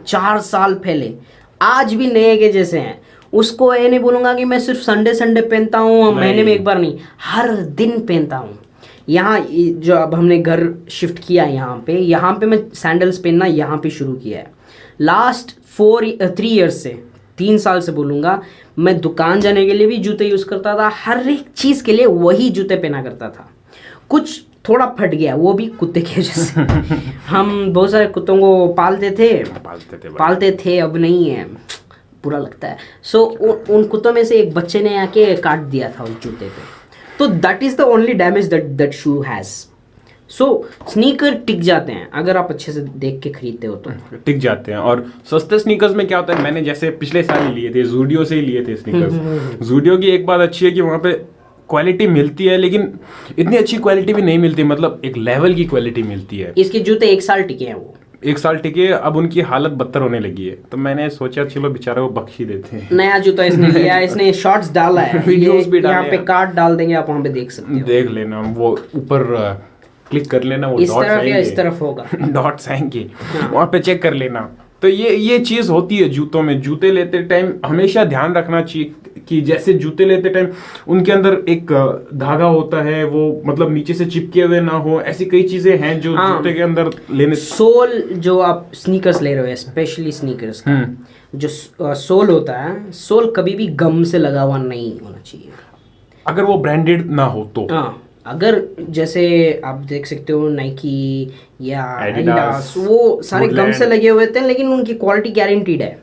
4 साल पहले, आज भी नए के जैसे हैं। उसको ये नहीं बोलूंगा कि मैं सिर्फ संडे पहनता हूँ, महीने में एक बार नहीं, हर दिन पहनता हूँ। यहाँ जो अब हमने घर शिफ्ट किया यहाँ पे मैं सैंडल्स पहनना यहाँ पे शुरू किया है। लास्ट 3 ईयर्स से, 3 साल से बोलूँगा, मैं दुकान जाने के लिए भी जूते यूज़ करता था, हर एक चीज़ के लिए वही जूते पहना करता था। कुछ थोड़ा फट गया, वो भी कुत्ते की वजह से। हम बहुत सारे कुत्तों को पालते थे, अब नहीं है, बुरा लगता है। सो उन कुत्तों में से एक बच्चे ने आके काट दिया था उस जूते पे, तो that is the only damage that shoe has. So sneaker टिक जाते हैं अगर आप अच्छे से देख के खरीदते हो तो टिक जाते हैं। और सस्ते स्नीकर्स में क्या होता है, मैंने जैसे पिछले साल ही लिए थे, जूडियो से ही लिए थे स्नीकर्स। जूडियो की एक बात अच्छी है कि वहाँ पे क्वालिटी मिलती है, लेकिन इतनी अच्छी क्वालिटी भी नहीं मिलती, मतलब एक लेवल की क्वालिटी मिलती है। इसके जूते 1 साल टिके हैं, वो 1 साल टिके, अब उनकी हालत बदतर होने लगी है। तो मैंने सोचा चलो बेचारा को बख्श ही देते हैं। नया जूता इसने लिया, इसने शॉर्ट्स डाला है, वीडियोस भी डाले, यहाँ पे कार्ड डाल देंगे, आप वहाँ पे देख सकते हो, देख लेना। वो ऊपर क्लिक कर लेना, वो इस तरफ या इस तरफ होगा, डॉट्स आएंगे, वहाँ पे चेक कर लेना। तो ये चीज होती है जूतों में। जूते लेते टाइम हमेशा ध्यान रखना चाहिए कि जैसे जूते लेते टाइम उनके अंदर एक धागा होता है, वो मतलब नीचे से चिपके हुए ना हो, ऐसी कई चीजें हैं जो जूते के अंदर लेने। सोल जो आप स्नीकर्स ले रहे हो, स्पेशली स्नीकर्स का जो सोल होता है, सोल कभी भी गम से लगा हुआ नहीं होना चाहिए, अगर वो ब्रांडेड ना हो तो। अगर जैसे आप देख सकते हो नाइकी या Adidas, एडिडास, वो सारे गम Woodland। से लगे हुए थे, लेकिन उनकी क्वालिटी गारंटीड है।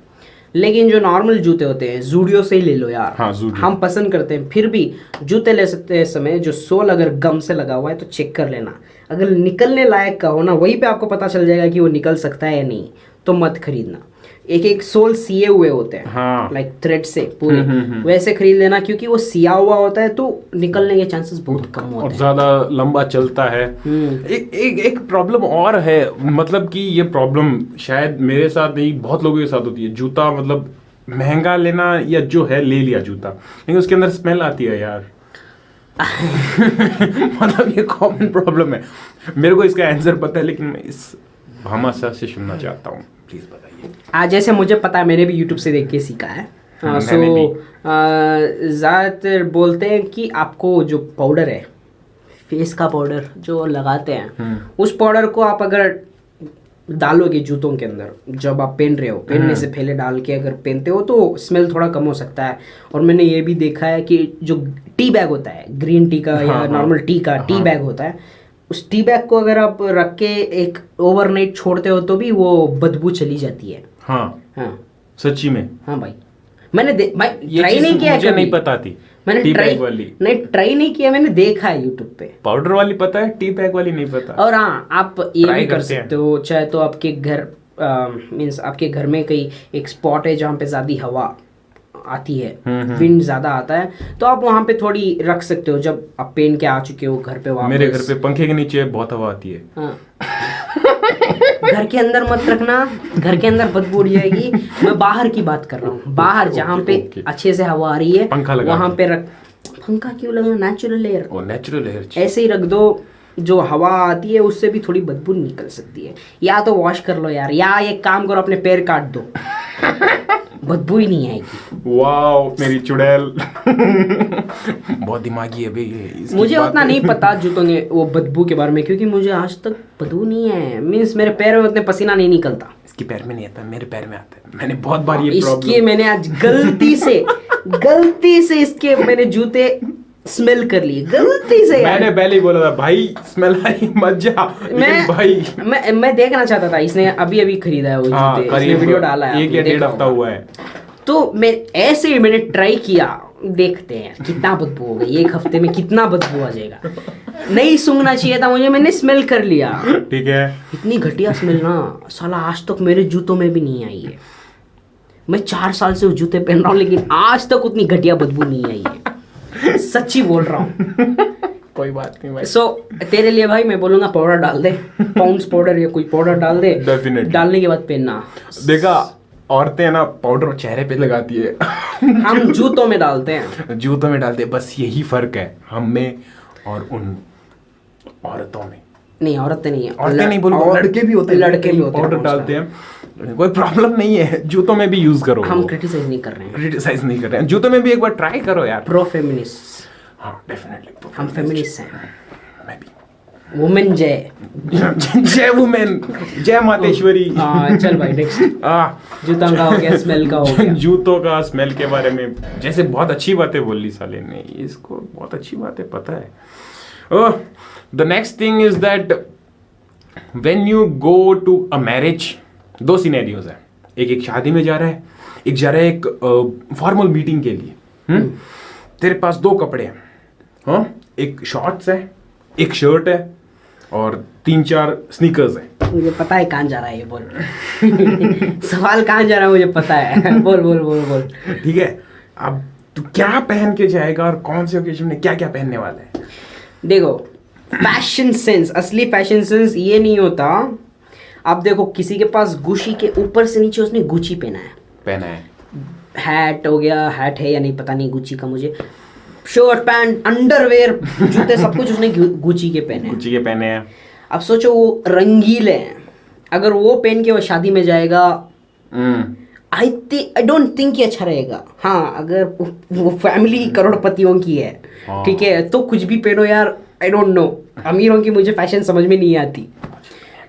लेकिन जो नॉर्मल जूते होते हैं, जूडियो से ही ले लो यार। हाँ, Zudio। हम पसंद करते हैं, फिर भी जूते ले सकते समय जो सोल अगर गम से लगा हुआ है तो चेक कर लेना। अगर निकलने लायक का हो ना, वहीं पे आपको पता चल जाएगा कि वो निकल सकता है या नहीं, तो मत खरीदना। एक एक सोल सिए हुए होते हैं, हाँ। लाइक थ्रेड से पूरे, वैसे खरीद लेना, क्योंकि वो सिया हुआ होता है तो निकलने के चांसेस बहुत कम और होते हैं। ज्यादा लंबा चलता है। एक प्रॉब्लम और है, मतलब कि ये प्रॉब्लम शायद मेरे साथ नहीं, बहुत लोगों के साथ होती है। जूता मतलब महंगा लेना, या जो है ले लिया जूता, लेकिन उसके अंदर स्मेल आती है यार। मतलब ये कॉमन प्रॉब्लम है। मेरे को इसका आंसर पता है, लेकिन मैं इस भामा सर से सुनना चाहता हूँ, प्लीज बताइए। जैसे मुझे पता है, मैंने भी यूट्यूब से देख के सीखा है। मैंने भी। ज़्यादातर बोलते हैं कि आपको जो पाउडर है, फेस का पाउडर जो लगाते हैं, उस पाउडर को आप अगर डालोगे जूतों के अंदर, जब आप पहन रहे हो, पहनने से पहले डाल के अगर पहनते हो तो स्मेल थोड़ा कम हो सकता है। और मैंने ये भी देखा है कि जो टी बैग होता है, ग्रीन टी का या नॉर्मल टी का टी बैग होता है, उस टी बैग को अगर आप रख के एक ओवरनाइट छोड़ते हो तो भी वो बदबू चली जाती है। हाँ हाँ सच्ची में। हाँ भाई, मैंने भाई ये ट्राई चीज़ नहीं किया है मुझे कभी। नहीं पता थी। मैंने टी ट्राई बैग वाली, नहीं ट्राई नहीं किया, मैंने देखा है यूट्यूब पे। पाउडर वाली पता है, टी बैग वाली नहीं पता। और हाँ, आप ये Try भी कर करते हैं। सकते हो, चाहे तो आपके घर मीन्स आपके घर में कहीं एक स्पॉट है जहाँ पे ज़्यादा हवा आती है, विंड ज़्यादा आता है, तो आप वहाँ पे थोड़ी रख सकते हो। जब आप पहन के आ चुके हो घर पे वापस, मेरे घर पे पंखे के नीचे बहुत हवा आती है। हाँ। घर के अंदर मत रखना, घर के अंदर बदबू उड़ जाएगी। मैं बाहर की बात कर रहा हूँ, बाहर जहाँ पे ओके। अच्छे से हवा आ रही है, पंखा लगा वहाँ पे रख। पंखा क्यों लगना, नेचुरल एयर, वो नेचुरल एयर। ऐसे ही रख दो। जो हवा आती है उससे भी थोड़ी बदबू निकल सकती है। या तो वॉश कर लो यार, या एक काम करो, अपने पैर काट दो, बदबू ही नहीं आएगी। वाओ मेरी चुड़ैल। बहुत दिमागी है भाई ये। मुझे उतना नहीं पता जूतों के वो बदबू के बारे में, क्योंकि मुझे आज तक बदबू नहीं है। मीन्स मेरे पैर में उतने पसीना नहीं निकलता। इसके पैर में नहीं आता, मेरे पैर में आता है। मैंने बहुत बार ये इसके प्रॉब्लम, मैंने आज गलती से इसके मैंने जूते स्मेल कर लिए, गलती से यार। मैंने पहले ही बोला था भाई स्मेल आ रही मत जा, लेकिन भाई मैं देखना चाहता था। इसने अभी अभी खरीदा है वो जूते, इसने करीब वीडियो डाला है, एक आपने या डेढ़ देखा हफ्ता होगा। हुआ है। तो मैं ऐसे ही मैंने ट्राई किया, देखते हैं कितना बदबू होगा, एक हफ्ते में कितना बदबू आ जाएगा। नहीं सूंघना चाहिए था मुझे, मैंने स्मेल कर लिया। ठीक है। इतनी घटिया स्मेल ना साला आज तक मेरे जूतों में भी नहीं आई है। मैं 4 साल से वो जूते पहन रहा हूँ, लेकिन आज तक उतनी घटिया बदबू नहीं आई है, सच्ची बोल रहा हूँ। कोई बात नहीं भाई। सो तेरे लिए भाई मैं बोलूंगा पाउडर डाल दे, पाउंड्स पाउडर या कोई पाउडर डाल दे। Definitely। डालने के बाद पहनना। देखा, औरतें ना पाउडर चेहरे पे लगाती है। हम जूतों में डालते हैं। जूतों में डालते हैं, बस यही फर्क है हम में और उन औरतों में। नहीं, औरतें नहीं है, औरतें नहीं बोलूंगा, लड़के भी होते हैं, लड़के भी होते हैं, पाउडर डालते हैं। कोई प्रॉब्लम नहीं है, जूतों में भी यूज करो। हम क्रिटिसाइज नहीं कर रहे हैं, क्रिटिसाइज नहीं कर रहे हैं, जूतों में भी एक बार ट्राई करो यार। Pro feminist. हाँ डेफिनेटली, हम फेमिनिस्ट हैं। मैं भी। वुमेन जय। जय वुमेन, जय मातेश्वरी। हाँ चल भाई नेक्स्ट। जूतों का हो गया, स्मेल का हो गया। जूतों का स्मेल के बारे में जैसे बहुत अच्छी बातें बोल ली साले ने, इसको बहुत अच्छी बातें पता है। Oh, the next thing is that when you go to a marriage, 2 scenarios है। एक शादी में जा रहा है, एक जा रहा है एक फॉर्मल मीटिंग के लिए। तेरे पास 2 कपड़े हैं, हाँ, एक शॉर्ट्स है, एक शर्ट है और 3-4 स्नीकर्स है। मुझे पता है कहाँ जा रहा है ये, बोल। सवाल कहाँ जा रहा है मुझे पता है। बोल बोल बोल बोल। ठीक है, अब तू क्या पहन के जाएगा और कौन से ओकेजन में क्या क्या पहनने वाला है? देखो, फैशन सेंस, असली फैशन सेंस ये नहीं होता। आप देखो, किसी के पास गुची के ऊपर से नीचे उसने गुची पहना है। हैट हो गया, हैट है या नहीं पता नहीं गुची का मुझे, शर्ट पैंट अंडरवेयर जूते सब कुछ उसने गुची के पहने हैं। अब सोचो वो रंगीले हैं, अगर वो पहन के वो शादी में जाएगा, आई डोंट थिंक ये अच्छा रहेगा। हाँ, अगर वो फैमिली करोड़पतियों की है, ठीक है, तो कुछ भी पहनो यार, आई डोंट नो, अमीरों की मुझे फैशन समझ में नहीं आती।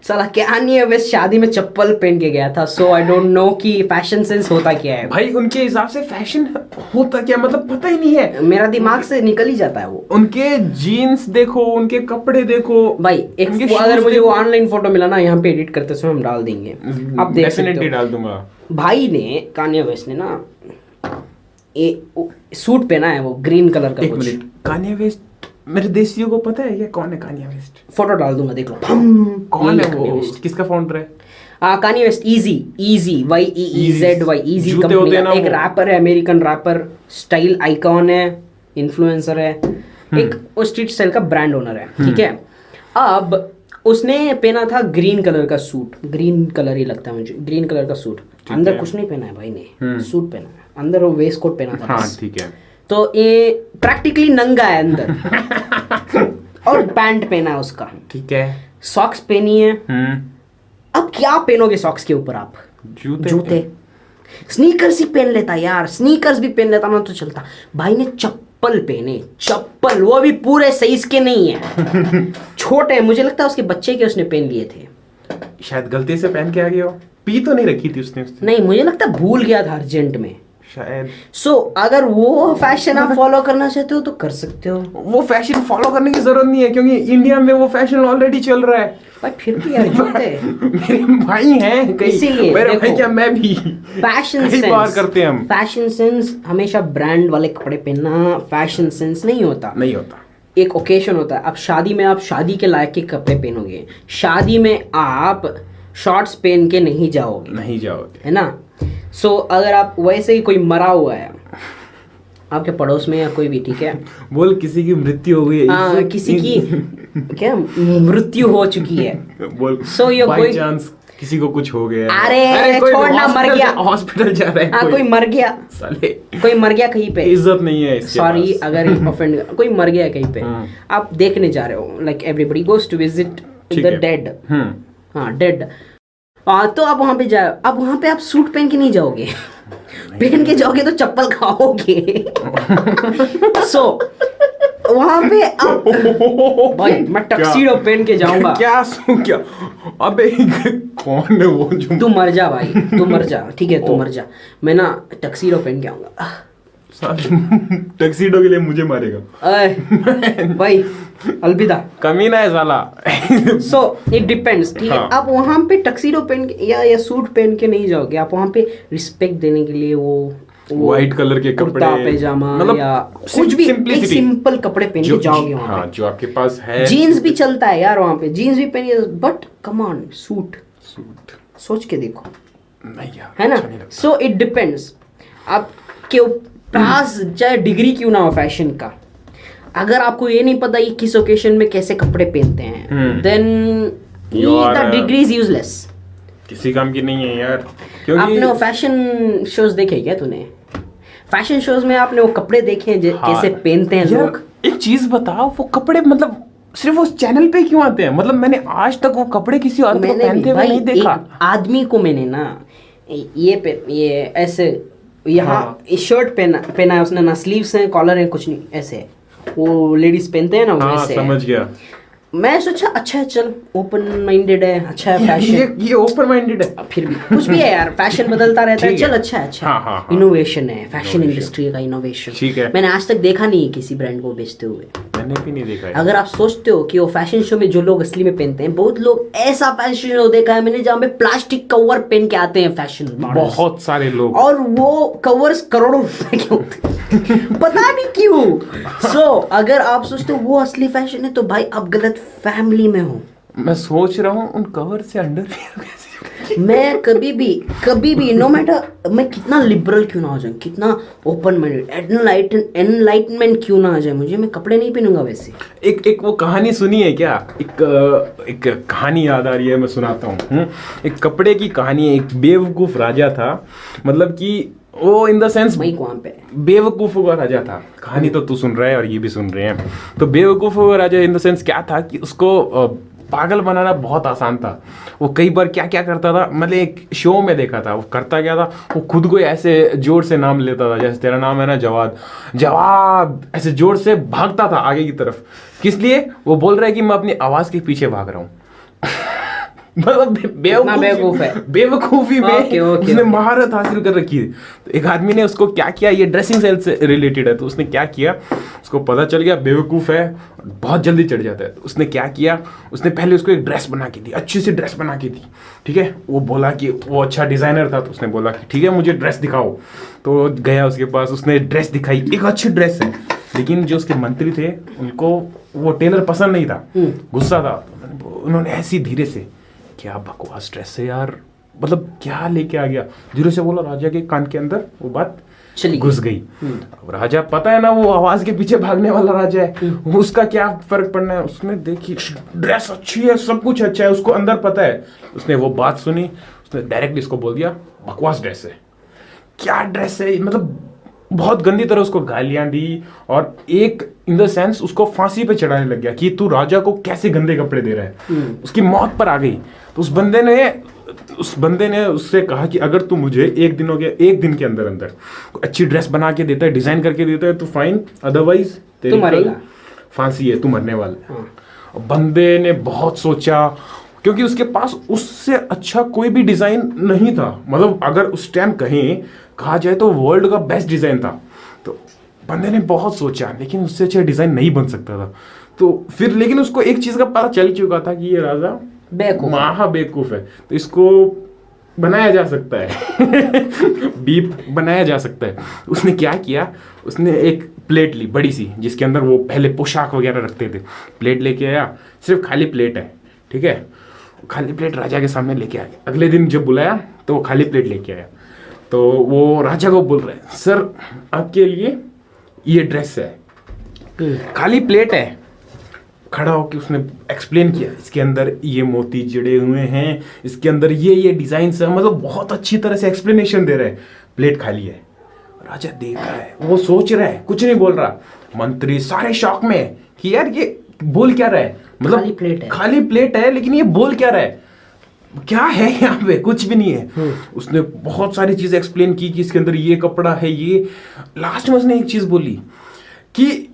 साला कान्ये वेस्ट शादी में चप्पल पहन के गया था, सो आई डोंट नो कि फैशन सेंस होता क्या है भाई। उनके हिसाब से फैशन होता क्या, मतलब पता ही नहीं है, मेरा दिमाग से निकल ही जाता है वो। उनके जीन्स देखो, उनके कपड़े देखो भाई एक उनके अगर shoes मुझे देखो। वो ऑनलाइन फोटो मिला ना, यहाँ पे एडिट करते समय हम डाल देंगे, आप देख सकते डेफिनेटली हो। डाल दूंगा। भाई ने, कान्ये वेस्ट ने ना सूट पहना है वो ग्रीन कलर का एक कुछ। मिनट, कान्ये वेस्ट मेरे देशियों को पता है क्या कौन है कान्ये वेस्ट? फोटो डाल दूंगा, देख लो। कौन है कान्ये वो, वेस्ट। किसका फाउंडर है? Kanye West easy YEEZY easy जूते कंपनी होते हैं का ना एक वो। रैपर है, अमेरिकन रैपर, स्टाइल आइकॉन है, इन्फ्लुएंसर है, एक वो स्ट्रीट स्टाइल का ब्रांड ओनर है, ठीक है। अब उसने पहना था ग्रीन कलर का सूट, ग्रीन कलर ही लगता है मुझे, ग्रीन कलर का सूट। अंदर कुछ नहीं पहना है भाई ने, सूट पहना है, अंदर वो वेस्ट कोट पहना था हाँ बस। ठीक है। तो ये प्रैक्टिकली नंगा है अंदर और पैंट पहना है उसका, ठीक है। सॉक्स पहनी है। अब क्या पहनोगे सॉक्स के ऊपर आप? जूते। स्नीकर्स ही पहन लेता यार, स्नीकर्स भी पहन लेता ना तो चलता। भाई ने चप्पल पहने, चप्पल, वो भी पूरे साइज के नहीं है, छोटे हैं, मुझे लगता है उसके बच्चे के उसने पहन लिए थे। शायद गलती से पहन के आ गया हो, पी तो नहीं रखी थी उसने नहीं, मुझे लगता है भूल गया था अर्जेंट में शायद। सो अगर वो फैशन आप फॉलो करना चाहते हो तो कर सकते हो। वो फैशन फॉलो करने की जरूरत नहीं है, क्योंकि इंडिया में वो फैशन ऑलरेडी चल रहा है। भाई फिर भी यार जूते मेरे भाई हैं कई, इसीलिए मेरे देखो, भाई क्या मैं भी फैशन कई बार करते हैं हम। फैशन सेंस हमेशा ब्रांड वाले कपड़े पहनना फैशन सेंस नहीं होता, नहीं होता। एक ओकेशन होता है। अब शादी में आप शादी के लायक के कपड़े पहनोगे, शादी में आप शॉर्ट्स पहन के नहीं जाओगे, नहीं जाओगे, है ना। सो अगर आप वैसे ही कोई मरा हुआ है आपके पड़ोस में या कोई भी, ठीक है, बोल किसी की मृत्यु हो गई है, हाँ किसी की क्या मृत्यु हो चुकी है, बोल So ये बाय कोई- चांस किसी को कुछ हो गया है। अरे कोई छोड़ना, मर हॉस्पिटल- गया। हॉस्पिटल जा रहा है, हाँ कोई मर गया, साले कोई मर गया कहीं पे, इज्जत नहीं है इसके सॉरी पास। अगर ऑफेंड, कोई मर गया कहीं पे, आप देखने जा रहे हो, like everybody goes to visit ठीक द है। डेड, हाँ डेड, तो आप वहां पे जाओ। अब वहां पे आप सूट पहन के नहीं जाओगे, पहन के जाओगे तो चप्पल खाओगे। सो वहां पे आप भाई मैं टक्सीडो पहन के जाऊंगा। क्या अबे कौन है वो जो तू मर जा भाई, तू मर जा, ठीक है तू मर जा, मैं ना टक्सीडो पहन के आऊंगा। टक्सीडो के लिए मुझे मारेगा? अय, भाई अलविदा। कमीना है साला। सो इट डिपेंड्स, ठीक है। हाँ। आप वहां पे टक्सीडो पहन के या सूट पहन के नहीं जाओगे, आप वहां पे रिस्पेक्ट देने के लिए वो व्हाइट कलर के कपड़े, कुर्ता पैजामा मतलब या कुछ भी एक simplicity। सिंपल कपड़े पहन के जाओगे वहां हाँ, पे। जो आपके पास है। जीन्स भी चलता है यार वहां पे, जीन्स भी पहनिए, but come on suit suit सोच के देखो, नहीं यार, है ना। अच्छा नहीं लगता। सो इट डिपेंड्स, आपके पास चाहे डिग्री क्यों ना हो फैशन का, अगर आपको ये नहीं पता ये किस ओकेशन में कैसे कपड़े पहनते हैं, then You are the a- degree is useless. किसी काम की नहीं है यार, आपने क्योंकि वो फैशन शोज देखे क्या तूने? फैशन शोज में आपने वो कपड़े देखे हैं हाँ, कैसे पहनते हैं यार, लोग? एक चीज बताओ, वो कपड़े मतलब सिर्फ उस चैनल पे क्यों आते हैं? मतलब मैंने आज तक वो कपड़े किसी और को मैंने पहनते भी हुए भाई नहीं देखा। एक आदमी को मैंने ना ये ऐसे यहाँ हाँ। शर्ट पहना है उसने, ना स्लीव्स हैं कॉलर है कुछ नहीं, ऐसे वो लेडीज पहनते हैं ना हाँ, वैसे है। समझ गया। मैं सोचा अच्छा है, चल ओपन माइंडेड है, अच्छा है फैशन, ये ओपन माइंडेड है। फिर भी कुछ भी है यार, फैशन बदलता रहता है, ठीक है। चल अच्छा है, अच्छा हाँ, हाँ, हाँ। इनोवेशन है, फैशन Innovation। इंडस्ट्री का इनोवेशन। ठीक है। मैंने आज तक देखा नहीं है किसी ब्रांड को बेचते हुए। मैंने भी नहीं देखा है। अगर आप सोचते हो कि वो फैशन शो में जो लोग असली में पहनते हैं, बहुत लोग ऐसा फैशन शो देखा है मैंने जहाँ पे प्लास्टिक कवर पहन के आते हैं फैशन मॉडल्स, बहुत सारे लोग, और वो कवर्स करोड़ों रुपए के होते हैं। पता नहीं क्यों। सो अगर आप सोचते हो वो असली फैशन है तो भाई आप गलत फैमिली में हो। मैं सोच रहा हूँ उन कवर से अंडरवियर कैसे। मैं कभी भी नो मैटर मैं कितना लिबरल क्यों ना हो जाऊं, कितना ओपन माइंडेड एनलाइटमेंट क्यों ना आ जाए मुझे, मैं कपड़े नहीं पहनूंगा वैसे। एक वो कहानी सुनी है क्या? एक कहानी याद आ रही है, मैं सुनाता हूँ। एक कपड़े की कहानी है। एक बेवकूफ राजा था, मतलब कि वो इन द सेंस वही वहां पे बेवकूफों का राजा था। कहानी तो तू सुन रहा है और ये भी सुन रहे हैं। तो बेवकूफों का राजा इन द सेंस क्या था कि उसको पागल बनाना बहुत आसान था। वो कई बार क्या क्या करता था, मतलब एक शो में देखा था वो करता क्या था, वो खुद को ऐसे जोर से नाम लेता था, जैसे तेरा नाम है ना जवाद, जवाद, ऐसे जोर से भागता था आगे की तरफ। किस लिए? वो बोल रहा है कि मैं अपनी आवाज के पीछे भाग रहा हूँ। मतलब इतना बेवकूफ है। बेवकूफी में ओके, उसने महारत हासिल कर रखी है। तो एक आदमी ने उसको क्या किया, ये ड्रेसिंग सेंस से रिलेटेड है, तो उसने क्या किया, उसको पता चल गया बेवकूफ है, बहुत जल्दी चढ़ जाता है। तो उसने क्या किया, उसने पहले उसको एक ड्रेस बना के दी, अच्छी सी ड्रेस बना के दी, ठीक है। वो बोला कि वो अच्छा डिजाइनर था, तो उसने बोला कि ठीक है मुझे ड्रेस दिखाओ। तो गया उसके पास, उसने ड्रेस दिखाई, एक अच्छी ड्रेस है, लेकिन जो उसके मंत्री थे उनको वो टेलर पसंद नहीं था, गुस्सा था। तो उन्होंने ऐसी धीरे से, क्या बकवास ड्रेस है यार, मतलब क्या लेके आ गया, धीरे से बोला, राजा के कान के अंदर वो बात चली घुस गई। अब राजा, पता है ना वो आवाज के पीछे भागने वाला राजा है, उसका क्या फर्क पड़ना है। उसने देखी ड्रेस अच्छी है, सब कुछ अच्छा है, उसको अंदर पता है। उसने वो बात सुनी, उसने डायरेक्टली इसको बोल दिया बकवास ड्रेस है, क्या ड्रेस है, मतलब बहुत गंदी तरह उसको गालियां दी, और एक इन द सेंस उसको फांसी पे चढ़ाने लग गया कि तू राजा को कैसे गंदे कपड़े दे रहा है। उसकी मौत पर आ गई। तो उस बंदे ने उससे कहा कि अगर तू मुझे एक दिन के अंदर अंदर अच्छी ड्रेस बना के देता है, डिजाइन करके देता है, तो फाइन, अदरवाइज तेरी मरेगा, फांसी है, तू मरने वाला है। बंदे ने बहुत सोचा, क्योंकि उसके पास उससे अच्छा कोई भी डिजाइन नहीं था, मतलब अगर उस टाइम कहा जाए तो वर्ल्ड का बेस्ट डिजाइन था। तो बंदे ने बहुत सोचा, लेकिन उससे अच्छा डिजाइन नहीं बन सकता था। तो फिर लेकिन उसको एक चीज का पता चल चुका था कि ये राजा बेवकूफ है, तो इसको बनाया जा सकता है बीप बनाया जा सकता है। उसने क्या किया, उसने एक प्लेट ली बड़ी सी, जिसके अंदर वो पहले पोशाक वगैरह रखते थे, प्लेट लेके आया, सिर्फ खाली प्लेट है, ठीक है, खाली प्लेट राजा के सामने लेके आ गया। अगले दिन जब बुलाया तो वो खाली प्लेट लेके आया। तो वो राजा को बोल रहे हैं, सर आपके लिए ये ड्रेस है, खाली प्लेट है। खड़ा होकर उसने एक्सप्लेन किया, इसके अंदर ये मोती जड़े हुए हैं, इसके अंदर ये डिजाइन है, मतलब बहुत अच्छी तरह से एक्सप्लेनेशन दे रहे हैं। प्लेट खाली है, राजा देख रहा है, वो सोच रहा है, कुछ नहीं बोल रहा। मंत्री सारे शॉक में कि यार ये बोल क्या रहा है, मतलब खाली प्लेट है लेकिन ये बोल क्या रहा है, क्या है यहाँ पे, कुछ भी नहीं है। उसने बहुत सारी चीजें एक्सप्लेन की कि इसके अंदर ये कपड़ा है, ये लास्ट में उसने एक चीज बोली कि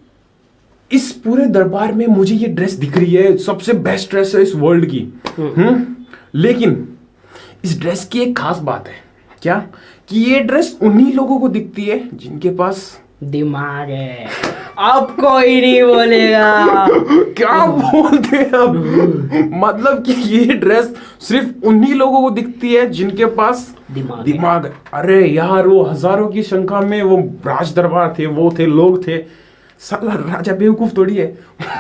इस पूरे दरबार में मुझे ये ड्रेस दिख रही है, सबसे बेस्ट ड्रेस है इस वर्ल्ड की। लेकिन इस ड्रेस की एक खास बात है, क्या, कि ये ड्रेस उन्हीं लोगों को दिखती है जिनके पास दिमाग है। अब कोई नहीं बोलेगा। क्या बोलते हैं अब, मतलब कि ये ड्रेस सिर्फ उन्हीं लोगों को दिखती है जिनके पास दिमाग है। अरे यार, वो हजारों की संख्या में वो राज दरबार थे, वो थे, लोग थे। साला राजा बेवकूफ थोड़ी है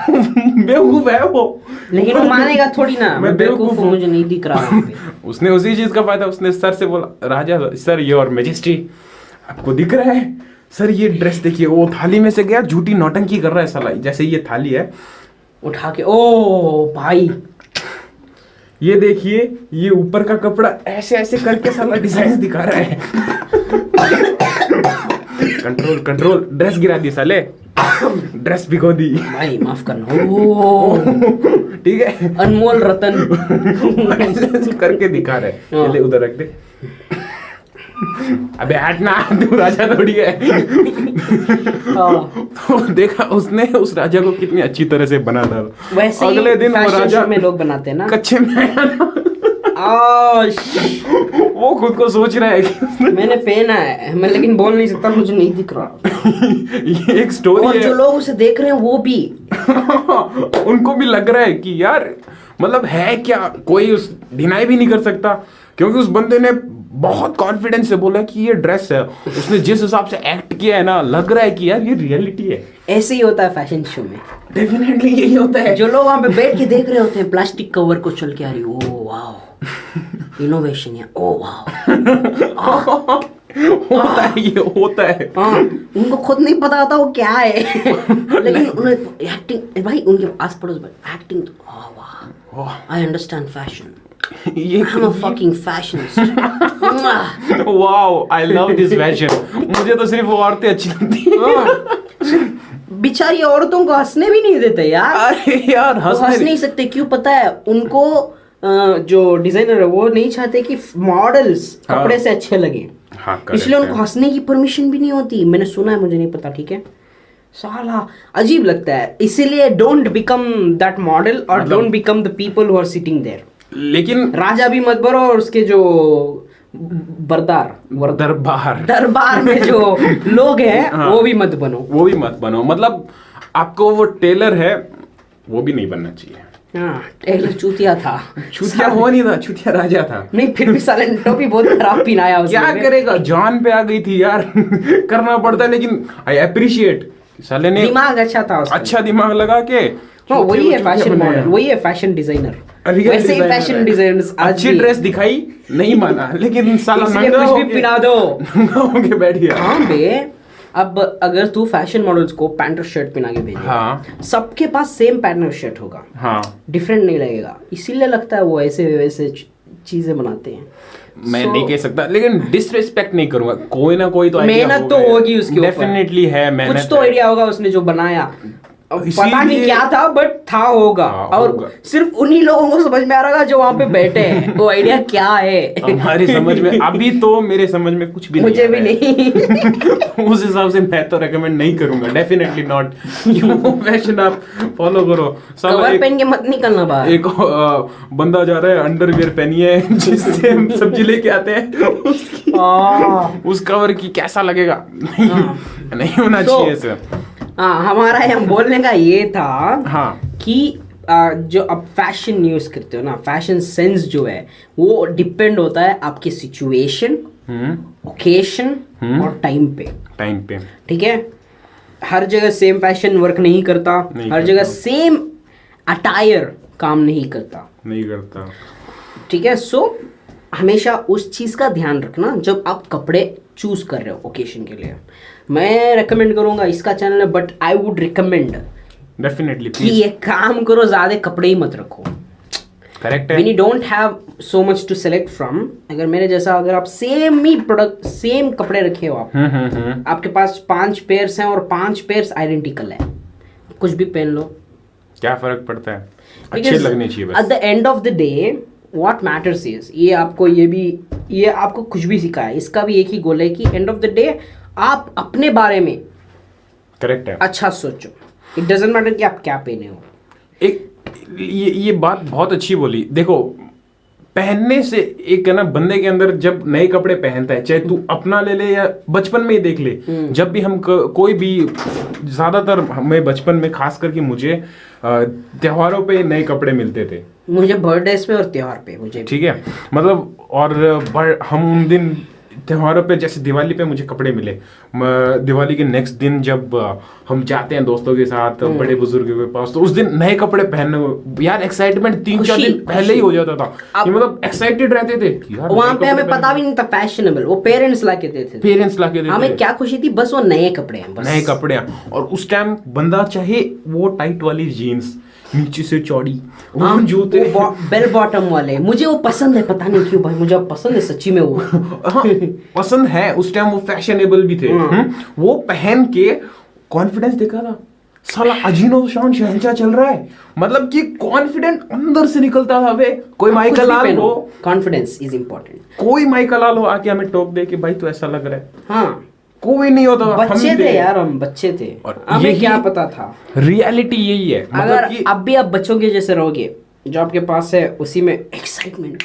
बेवकूफ है वो, लेकिन वो मानेगा थोड़ी ना, मैं बेवकूफ हूं, मुझे नहीं दिख रहा। उसने उसी चीज का फायदा, उसने सर से बोला, राजा सर ये और मैजेस्टी आपको दिख रहा है, सर ये ड्रेस देखिए। वो थाली में से गया, झूठी नौटंकी कर रहा है साला, जैसे ये थाली है उठा के, ओ भाई ये देखिए, ये ऊपर का कपड़ा ऐसे ऐसे करके साला डिजाइन दिखा रहा है कंट्रोल, ड्रेस गिरा दी साले, ड्रेस भिगो दी भाई, माफ करना। ओ ठीक है, अनमोल रतन करके दिखा रहे, चले उधर रख दे। अबे हट ना, तू राजा थोड़ी है। तो देखा उसने उस राजा को कितनी अच्छी तरह से बना था। वैसे अगले दिन वो राजा में लोग बनाते हैं ना, कच्चे में आया था। वो खुद को सोच रहा है कि मैंने पहना है, मैं लेकिन बोल नहीं सकता, मुझे नहीं दिख रहा। ये एक स्टोरी और है। जो लोग उसे देख रहे हैं वो भी उनको भी लग रहा है कि यार मतलब है क्या, कोई उस डिनाई भी नहीं कर सकता, क्योंकि उस बंदे ने बहुत कॉन्फिडेंस से बोला कि ये ड्रेस है। उसने जिस हिसाब से एक्ट किया है ना, लग रहा है कि यार ये रियलिटी है। ऐसे ही होता है फैशन शो में, डेफिनेटली यही होता है। जो लोग वहां पे बैठ के देख रहे होते हैं, प्लास्टिक कवर को चल के आ रही, ओ वाओ इनोवेशन है, ओ वाओ होता है, ये होता है। हाँ, उनको खुद नहीं पता होता वो क्या है लेकिन उन्हें एक्टिंग, भाई उनके आस पड़ोस एक्टिंग, आई अंडरस्टैंड फैशन, ये I'm a fucking fashionist। Wow, I love this fashion. मुझे तो सिर्फ वो औरतें अच्छी लगती हैं। बेचारी औरतों को हंसने भी नहीं देते यार। अरे यार हंस नहीं सकते, क्यों पता है उनको? जो डिजाइनर है वो नहीं चाहते कि मॉडल्स कपड़े से अच्छे लगे, इसलिए उनको हंसने की परमिशन भी नहीं होती। मैंने सुना है, मुझे नहीं पता, ठीक है। साला अजीब लगता है, इसीलिए डोंट बिकम दैट मॉडल और don't become the people who are sitting there. लेकिन राजा भी मत बनो और उसके जो दरबार में जो लोग हैं हाँ। वो भी मत बनो। मतलब आपको वो टेलर है वो भी नहीं बनना चाहिए। हाँ, टेलर चूतिया था। चूतिया वो नहीं था, चूतिया राजा था। नहीं, फिर भी साले ने टोपी बहुत खराब पहनाया उसने। क्या करेगा, जान पे आ गई थी यार। करना पड़ता है, लेकिन आई अप्रिशिएट साले ने दिमाग अच्छा था उसका। अच्छा दिमाग लगा के। हाँ, वही है फैशन मॉडल, वही है फैशन डिजाइनर। वैसे ही फैशन डिजाइनर्स अच्छी ड्रेस दिखाई नहीं माना, लेकिन साला इसलिए नंगा कुछ भी होके- पिला दो। नंगा होके बैठ गया। हाँ बे, अब अगर तू फैशन मॉडल्स को पैंट और शर्ट पहना के भेजे, हाँ सबके पास सेम पैंट और शर्ट होगा, हाँ, डिफरेंट नहीं लगेगा। इसीलिए लगता है वो ऐसे वैसे चीजें बनाते हैं। मैं नहीं कह सकता, लेकिन डिसरिस्पेक्ट नहीं करूंगा। कोई ना कोई तो मेहनत तो होगी उसके ऊपर, डेफिनेटली है मेहनत। कुछ तो आइडिया होगा उसने जो बनाया। अब इसीलिए- पता नहीं क्या था, बट था होगा। हाँ, और होगा। सिर्फ उन्हीं लोगों को समझ में आ रहा जो वहां पे बैठे हैं वो आइडिया क्या है। हमारी समझ में अभी तो मेरे समझ में कुछ भी मुझे भी नहीं नहीं। तो उस हिसाब से मैं तो रेकमेंड नहीं करूंगा, डेफिनेटली नॉट। क्यों फैशन आप फॉलो करो। कवर पहन के मत निकलना बाहर। एक बंदा जा रहा है अंडरवियर पहनिए जिससे हम सब्जी लेके आते हैं, उस कवर की कैसा लगेगा। नहीं होना चाहिए ऐसा। हाँ, हमारा यहाँ बोलने का ये था हाँ कि जो आप फैशन यूज करते हो ना, फैशन सेंस जो है वो डिपेंड होता है आपकी सिचुएशन, ओकेशन और टाइम पे। ठीक है, हर जगह सेम फैशन वर्क नहीं करता, हर जगह सेम अटायर काम नहीं करता। ठीक है, सो हमेशा उस चीज का ध्यान रखना जब आप कपड़े चूज कर रहे हो ओकेशन के लिए। मैं रेकमेंड करूंगा, इसका चैनल है, but I would recommend definitely कि ये काम करो, ज्यादा कपड़े ही मत रखो। करेक्ट है। When you don't have so much to select from, अगर मेरे जैसा अगर आप सेम ही प्रोडक्ट सेम कपड़े रखे हो आप, आपके पास 5 पेयर्स हैं और 5 पेयर्स आइडेंटिकल है, कुछ भी पहन लो, क्या फर्क पड़ता है, अच्छे लगने चाहिए बस। At the end of the day what matters is, ये आपको कुछ भी सिखाया, इसका भी एक ही गोल है कि एंड ऑफ द डे आप अपने बारे में करेक्ट है। अच्छा सोचो। इट डजंट मैटर कि आप क्या पहने हो। एक ये बात बहुत अच्छी बोली। देखो, पहनने से एक है ना, बंदे के अंदर जब नए कपड़े पहनता है, चाहे तू अपना ले ले या बचपन में ही देख ले, जब भी हम कोई भी, ज्यादातर हमें बचपन में खास करके मुझे त्योहारों पे नए कपड़े मिलते थे। मुझे बर्थडेज पे और त्योहार पे मुझे, ठीक है, मतलब और हम उन दिन त्योहारों पे, जैसे दिवाली पे मुझे कपड़े मिले, दिवाली के नेक्स्ट दिन जब हम जाते हैं दोस्तों के साथ बड़े बुजुर्गों के पास, तो उस दिन नए कपड़े पहनने, यार एक्साइटमेंट 3-4 दिन पहले ही हो जाता था। ये मतलब एक्साइटेड रहते थे यार, वहां पे हमें पता भी नहीं था फैशनेबल, वो पेरेंट्स ला के देते थे। पेरेंट्स ला के देते हमें थे। क्या खुशी थी, बस वो नए कपड़े हैं, बस नए कपड़े हैं। और उस टाइम बंदा चाहे वो टाइट वाली जीन्स, नीचे से चौड़ी, हाँ, जूते, बेल बॉटम वाले, मुझे वो पसंद है, पता नहीं क्यों भाई, मुझे अब पसंद है सच्ची में वो। हाँ, पसंद है। उस टाइम वो फैशनेबल भी थे। वो पहन के कॉन्फिडेंस दिखा था, साला अजीनो शान शहंशाह चल रहा है, मतलब कि कॉन्फिडेंट अंदर से निकलता था। वे कोई माइकल लाल हो, कॉन्फिडेंस इज इंपॉर्टेंट। कोई माइकल लाल हो आके हमें टोक दे कि भाई तू ऐसा लग रहा है, हाँ, कोई नहीं होता। बच्चे थे यार, हम बच्चे थे, और हमें क्या पता था। रियलिटी यही है, अगर मतलब कि अब भी आप बच्चों के जैसे रहोगे, जो आपके पास है उसी में एक्साइटमेंट,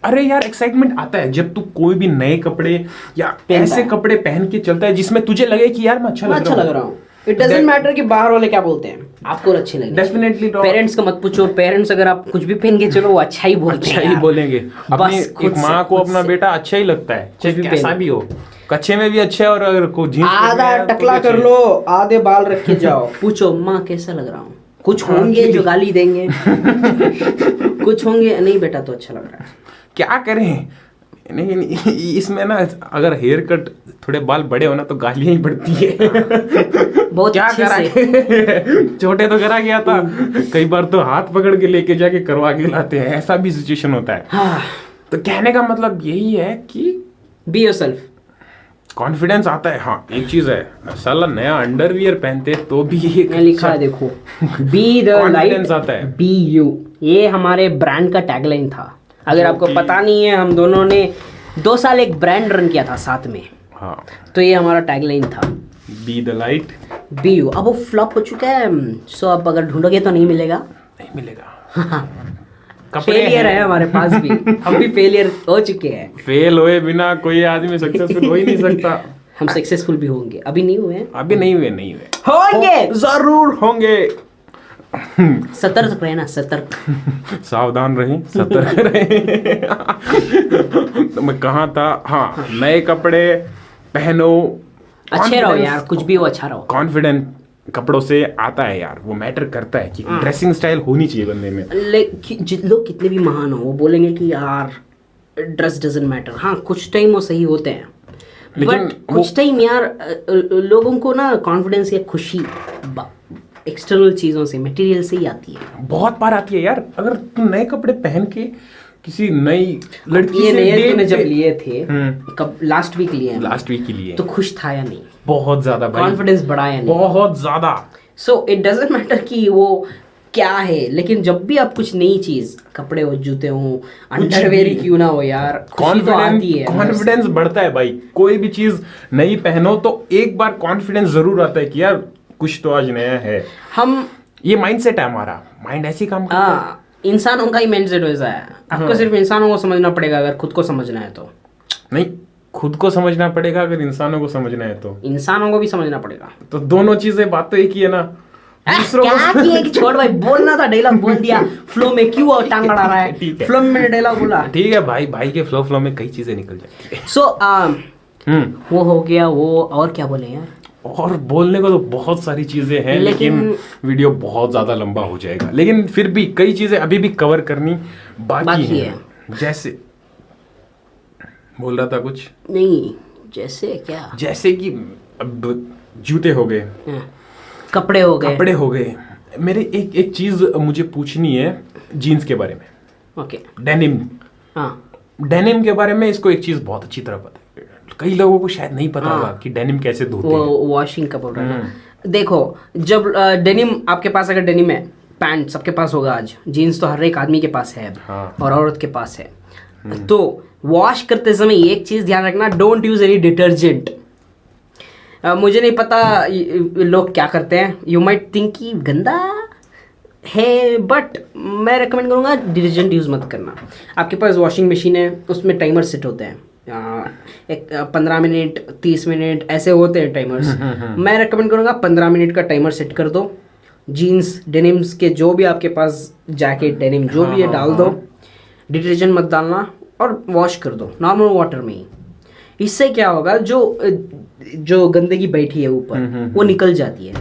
अरे यार एक्साइटमेंट आता है जब तू कोई भी नए कपड़े या ऐसे कपड़े पहन के चलता है जिसमें तुझे लगे कि यार मैं अच्छा लग रहा हूँ। इट डजंट मैटर कि बाहर वाले क्या बोलते हैं, आपको अच्छे लगे। डेफिनेटली पेरेंट्स का मत पूछो, पेरेंट्स अगर आप कुछ भी पहन के चलो वो अच्छा ही बोलते हैं, अच्छा ही बोलेंगे। अपनी खुद एक माँ को अपना बेटा अच्छा ही लगता है, चाहे कैसा भी हो, कच्चे में भी अच्छा है, और अगर कोई जींस आधा टकला कर लो, आधे बाल रख के जाओ, पूछो माँ कैसा लग रहा हूँ, कुछ होंगे जो गाली देंगे, कुछ होंगे नहीं बेटा तो अच्छा लग रहा है। क्या करें, नहीं इसमें ना, अगर हेयर कट थोड़े बाल बड़े हो ना तो गालियां ही पड़ती है। बहुत क्या करा के छोटे तो करा गया था, कई बार तो हाथ पकड़ के लेके जाके करवा के लाते हैं, ऐसा भी सिचुएशन होता है। हाँ, तो कहने का मतलब यही है कि बी योरसेल्फ, कॉन्फिडेंस आता है। हाँ, एक चीज है, साला नया अंडरवियर पहनते तो भी एक लिखा है देखो, बी द लाइट आता है, बी यू, ये हमारे ब्रांड का टैगलाइन था। अगर आपको पता नहीं है, हम दोनों ने 2 साल एक ब्रांड रन किया था साथ में, हाँ, तो ये हमारा टैगलाइन था, be the light be you. अब वो फ्लॉप हो चुका है, सो अब अगर ढूंढोगे तो नहीं मिलेगा, नहीं मिलेगा। कपड़े फेलियर है हमारे पास भी, हम भी फेलियर हो चुके हैं। फेल हुए बिना कोई आदमी सक्सेसफुल हो ही नहीं सकता। हम सक्सेसफुल भी होंगे, अभी नहीं हुए हैं, अभी नहीं हुए होंगे, जरूर होंगे। सतर्क रहना, सतर्क। सावधान रहें, सतर्क रहें। तो मैं कहाँ था, हाँ, नए कपड़े पहनो, अच्छे रहो यार, कुछ भी हो अच्छा रहो। कॉन्फिडेंट कपड़ों से आता है यार, वो मैटर करता है कि ड्रेसिंग स्टाइल होनी चाहिए बंदे में। लोग कितने भी महान हो, वो बोलेंगे कि यार ड्रेस डजंट मैटर। हाँ, कुछ टाइम वो सही होते हैं, लेकिन बट कुछ टाइम यार लोगों को ना कॉन्फिडेंस या खुशी एक्सटर्नल चीजों से, मटेरियल से ही आती है। बहुत बार आती है यार। अगर तुम नए कपड़े पहन के किसी नई लड़की ये से नए डेट तूने जब पे- लिए थे, कब लास्ट वीक लिए हैं, लास्ट वीक के लिए तो खुश था या नहीं? बहुत ज्यादा भाई, कॉन्फिडेंस बढ़ा या नहीं? बहुत ज्यादा। सो इट डजेंट मैटर कि वो क्या है, लेकिन जब भी आप कुछ नई चीज, कपड़े हो, जूते हो, अंडरवेयर क्यों ना हो यार, खुशी तो आती है। कॉन्फिडेंस बढ़ता है भाई। कोई भी चीज नई पहनो तो एक बार कॉन्फिडेंस जरूर आता है कि यार कुछ तो आज नया है। हम ये माइंडसेट है हमारा, माइंड ऐसे ही काम करता है। हाँ, इंसानों का ही माइंडसेट वैसा है। आपको सिर्फ इंसानों को समझना पड़ेगा, अगर खुद को समझना है तो। नहीं, खुद को समझना पड़ेगा, अगर इंसानों को समझना है तो। इंसानों को भी समझना पड़ेगा। तो दोनों चीजें, बात तो एक ही है ना। दूसरों क्या को किए कि छोड़ भाई, बोलना था, डायलॉग बोल दिया, फ्लो में क्यों टांग अड़ा रहा ठीक है? है। फ्लो में डायलॉग बोला। ठीक है भाई, भाई के फ्लो में कई चीजें निकल जाती है। सो हम्म वो हो गया वो, और क्या बोले यार? और बोलने को तो बहुत सारी चीजें हैं, लेकिन वीडियो बहुत ज्यादा लंबा हो जाएगा। लेकिन फिर भी कई चीजें अभी भी कवर करनी बाकी है। जैसे बोल रहा था कुछ, नहीं, जैसे क्या? जैसे कि अब जूते हो गए, कपड़े हो गए, कपड़े हो गए। मेरे एक चीज मुझे पूछनी है जीन्स के बारे में। ओके, डेनिम, हाँ, डेनिम के बारे में इसको एक चीज बहुत अच्छी तरह पता है। कई लोगों को शायद नहीं पता होगा कि डेनिम कैसे धोते वो हैं। वॉशिंग का बोल रहा है ना। देखो, जब डेनिम आपके पास, अगर डेनिम है, पैंट सबके पास होगा आज, जीन्स तो हर एक आदमी के पास है हाँ। और औरत के पास है। तो वॉश करते समय एक चीज ध्यान रखना, डोंट यूज एनी डिटर्जेंट। मुझे नहीं पता लोग क्या करते हैं, यू माइट थिंक कि गंदा है, बट मैं रेकमेंड करूँगा डिटर्जेंट यूज़ मत करना। आपके पास वॉशिंग मशीन है, उसमें टाइमर सेट होते हैं, एक 15 मिनट 30 मिनट ऐसे होते हैं टाइमर्स। मैं रेकमेंड करूँगा 15 मिनट का टाइमर सेट कर दो। जीन्स डेनिम्स के जो भी आपके पास, जैकेट डेनिम जो भी है, डाल दो, डिटर्जेंट मत डालना और वॉश कर दो नॉर्मल वाटर में ही। इससे क्या होगा, जो गंदगी बैठी है ऊपर वो निकल जाती है।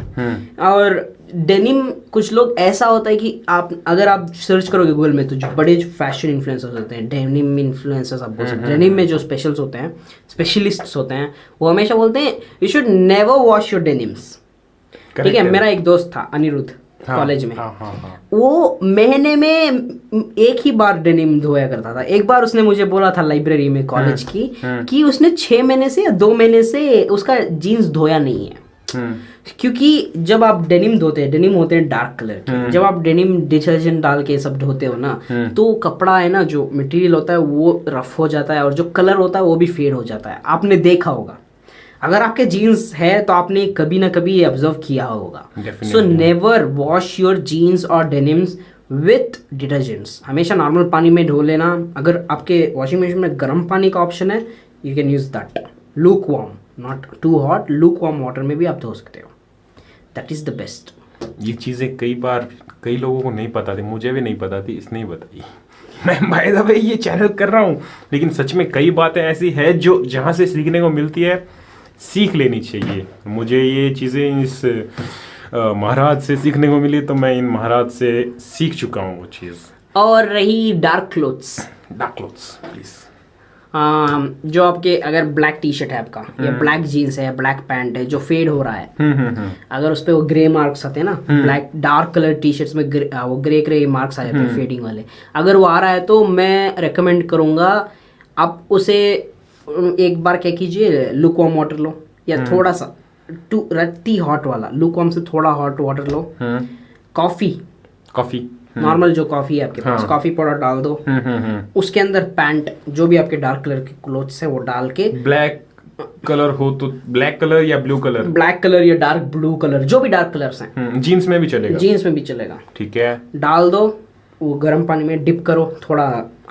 और डेनिम, कुछ लोग ऐसा होता है कि अगर आप सर्च करोगे गूगल में, तो जो बड़े फैशन इन्फ्लुएंसर्स होते हैं, डेनिम इन्फ्लुएंसर्स आप बोल सकते हैं, डेनिम में जो स्पेशल्स होते हैं, स्पेशलिस्ट्स होते हैं, वो हमेशा बोलते हैं you should never wash your denims. ठीक है, मेरा एक दोस्त था अनिरुद्ध, कॉलेज में, वो महीने में एक ही बार डेनिम धोया करता था। एक बार उसने मुझे बोला था लाइब्रेरी में कॉलेज की, कि उसने 6 महीने से या 2 महीने से उसका जीन्स धोया नहीं है। क्योंकि जब आप डेनिम धोते हैं, डेनिम होते हैं डार्क कलर के, जब आप डेनिम डिटर्जेंट डाल के सब धोते हो ना, तो कपड़ा है ना, जो मटेरियल होता है वो रफ हो जाता है और जो कलर होता है वो भी फेड हो जाता है। आपने देखा होगा, अगर आपके जीन्स है तो आपने कभी ना कभी ये ऑब्जर्व किया होगा। So never wash your jeans और डेनिम्स विथ डिटर्जेंट्स। हमेशा नॉर्मल पानी में धो लेना। अगर आपके वॉशिंग मशीन में गर्म पानी का ऑप्शन है, you can use that. Lukewarm, not too hot, lukewarm water में भी आप धो सकते हो। That is the best. ये चीजें कई लोगों को नहीं पता थी, मुझे भी नहीं पता थी, इसने ही बताई। मैं बाय द वे ये चैनल कर रहा हूँ, लेकिन सच में कई बातें ऐसी है जो जहाँ से सीखने को मिलती है, सीख लेनी चाहिए। मुझे ये चीज़ें इस महाराज से सीखने को मिली, तो मैं इन महाराज से सीख चुका हूँ वो चीज़। और रही डार्क क्लोथ्स, प्लीज, जो आपके, अगर ब्लैक टी शर्ट है आपका, या ब्लैक जीन्स है, ब्लैक पैंट है जो फेड हो रहा है, अगर उस पे वो ग्रे मार्क्स आते हैं ना, black dark colour T shirts में वो ग्रे मार्क्स आ जाते हैं फेडिंग वाले, अगर वो आ रहा है तो मैं रेकमेंड करूँगा आप उसे एक बार क्या कीजिए, लुकवार्म वाटर लो, या थोड़ा सा रत्ती हॉट वाला, लुकवार्म से थोड़ा हॉट वाटर लो, कॉफ़ी नॉर्मल जो कॉफ़ी है आपके पास, कॉफ़ी पाउडर डाल दो, उसके अंदर पैंट जो भी आपके डार्क कलर के क्लोथ्स है वो डाल के, ब्लैक कलर हो तो ब्लैक कलर या ब्लू कलर, ब्लैक कलर या डार्क ब्लू कलर, जो भी डार्क कलर्स हैं, जीन्स में भी चलेगा, जीन्स में भी चलेगा, ठीक है, डाल दो वो गर्म पानी में डिप करो, थोड़ा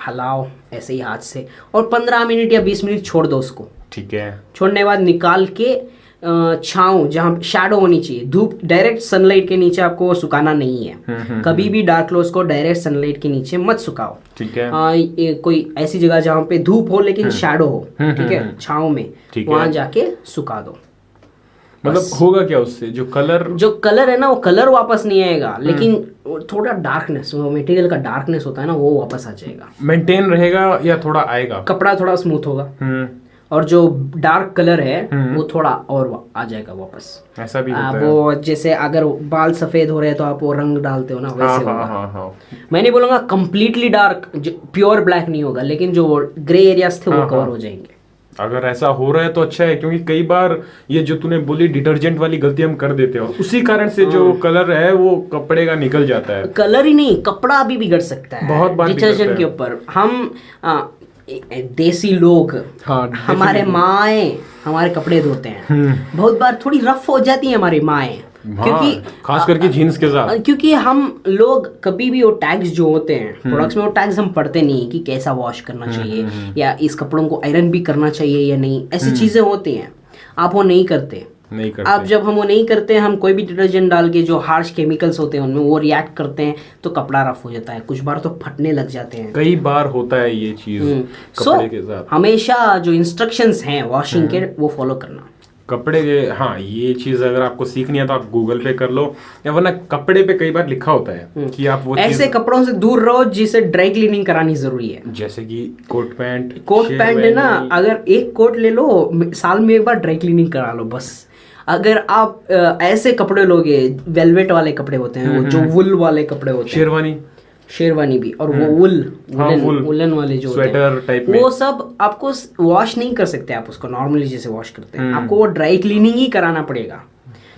हलाओ ऐसे ही हाथ से, और 15 मिनट या 20 मिनट छोड़ दो उसको। ठीक है। छोड़ने के बाद निकाल के छाँव, जहाँ शैडो होनी चाहिए, धूप, डायरेक्ट सनलाइट के नीचे आपको सुखाना नहीं है। कभी भी डार्क क्लोथ्स को डायरेक्ट सनलाइट के नीचे मत सुखाओ। ठीक है। कोई ऐसी जगह जहाँ पे धूप हो लेकिन शैडो हो, ठीक है, छाँव में, वहां जाके सुखा दो। मतलब होगा क्या उससे? जो कलर है ना, वो कलर वापस नहीं आएगा, लेकिन थोड़ा डार्कनेस, वो मटेरियल का डार्कनेस होता है ना, वो वापस आ जाएगा। मेंटेन रहेगा या थोड़ा आएगा? कपड़ा थोड़ा स्मूथ होगा और जो डार्क कलर है वो थोड़ा और आ जाएगा वापस। ऐसा भी होता है? वो जैसे अगर बाल सफेद हो रहे हैं तो आप वो रंग डालते हो ना, वैसे होगा। हाँ। मैं नहीं बोलूंगा कंप्लीटली डार्क, प्योर ब्लैक नहीं होगा, लेकिन जो ग्रे एरियाज थे वो कवर हो जाएंगे। अगर ऐसा हो रहा है तो अच्छा है, क्योंकि कई बार ये जो तूने बोली डिटर्जेंट वाली गलती हम कर देते हो, उसी कारण से जो कलर है वो कपड़े का निकल जाता है। कलर ही नहीं, कपड़ा भी बिगड़ सकता है बहुत बार डिटर्जेंट के ऊपर। हम देसी लोग, हमारे माएँ हमारे कपड़े धोते हैं, बहुत बार थोड़ी रफ हो जाती है हमारी माएँ, क्योंकि खास करके जीन्स के साथ, क्योंकि हम लोग कभी भी वो टैग्स जो होते हैं प्रोडक्ट्स में, वो टैग्स हम पढ़ते नहीं है कि कैसा वॉश करना चाहिए या इस कपड़ों को आयरन भी करना चाहिए या नहीं, ऐसी चीजें होती हैं। आप वो नहीं करते। अब जब हम वो नहीं करते, हम कोई भी डिटर्जेंट डाल के जो हार्श केमिकल्स होते हैं उनमें वो रिएक्ट करते हैं तो कपड़ा रफ हो जाता है, कुछ बार तो फटने लग जाते हैं। कई बार होता है ये चीज कपड़े के साथ। हमेशा जो इंस्ट्रक्शंस हैं वॉशिंग के वो फॉलो करना। कपड़े के, हाँ, ये चीज अगर आपको सीखनी है तो आप गूगल पे कर लो, या वरना कपड़े पे कई बार लिखा होता है कि आप वो ऐसे कपड़ों से दूर रहो जिसे ड्राई क्लीनिंग करानी जरूरी है। जैसे कि कोट पैंट है ना, अगर एक कोट ले लो, साल में एक बार ड्राई क्लीनिंग करा लो बस। अगर आप ऐसे कपड़े लोगे, वेलवेट वाले कपड़े होते हैं, वो जो वुल वाले कपड़े होते हैं, शेरवानी भी, और वो वुलन वाले जो स्वेटर टाइप में, वो सब आपको वॉश नहीं कर सकते आप उसको नॉर्मली जैसे वॉश करते हैं, आपको वो ड्राई क्लीनिंग ही कराना पड़ेगा।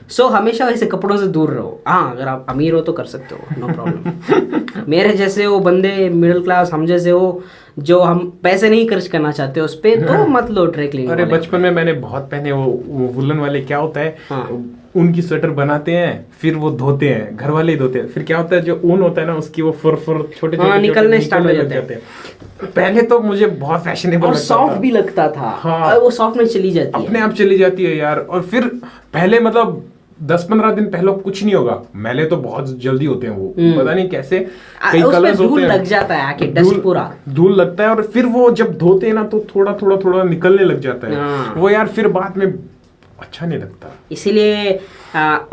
सो हमेशा वैसे कपड़ों से दूर रहो। हाँ, अगर आप अमीर हो तो कर सकते हो, नो प्रॉब्लम। मेरे जैसे हो बंदे, मिडिल क्लास, हम जैसे हो जो हम पैसे नहीं खर्च करना चाहते उस पे, तो मत लो ड्राई क्लीनिंग। अरे बचपन में मैंने बहुत पहने वो वुलन वाले। क्या होता है, उनकी स्वेटर बनाते हैं, फिर वो धोते हैं, घर वाले ही धोते हैं, फिर क्या होता है जो ऊन होता है ना उसकी वो फुर छोटे निकलने स्टार्ट हो जाते हैं। पहले तो मुझे बहुत फैशनेबल और सॉफ्ट भी लगता था। हाँ, वो सॉफ्ट में चली जाती है, अपने आप चली जाती है यार। और फिर पहले मतलब 10-15 दिन पहले कुछ नहीं होगा, मैले तो बहुत जल्दी होते हैं वो, पता नहीं कैसे, कई कलर्स होते हैं, लग जाता है आके, डस्ट पूरा धूल लगता है, और फिर वो जब धोते हैं ना तो थोड़ा निकलने लग जाता है वो यार, फिर बाद में अच्छा नहीं लगता। इसीलिए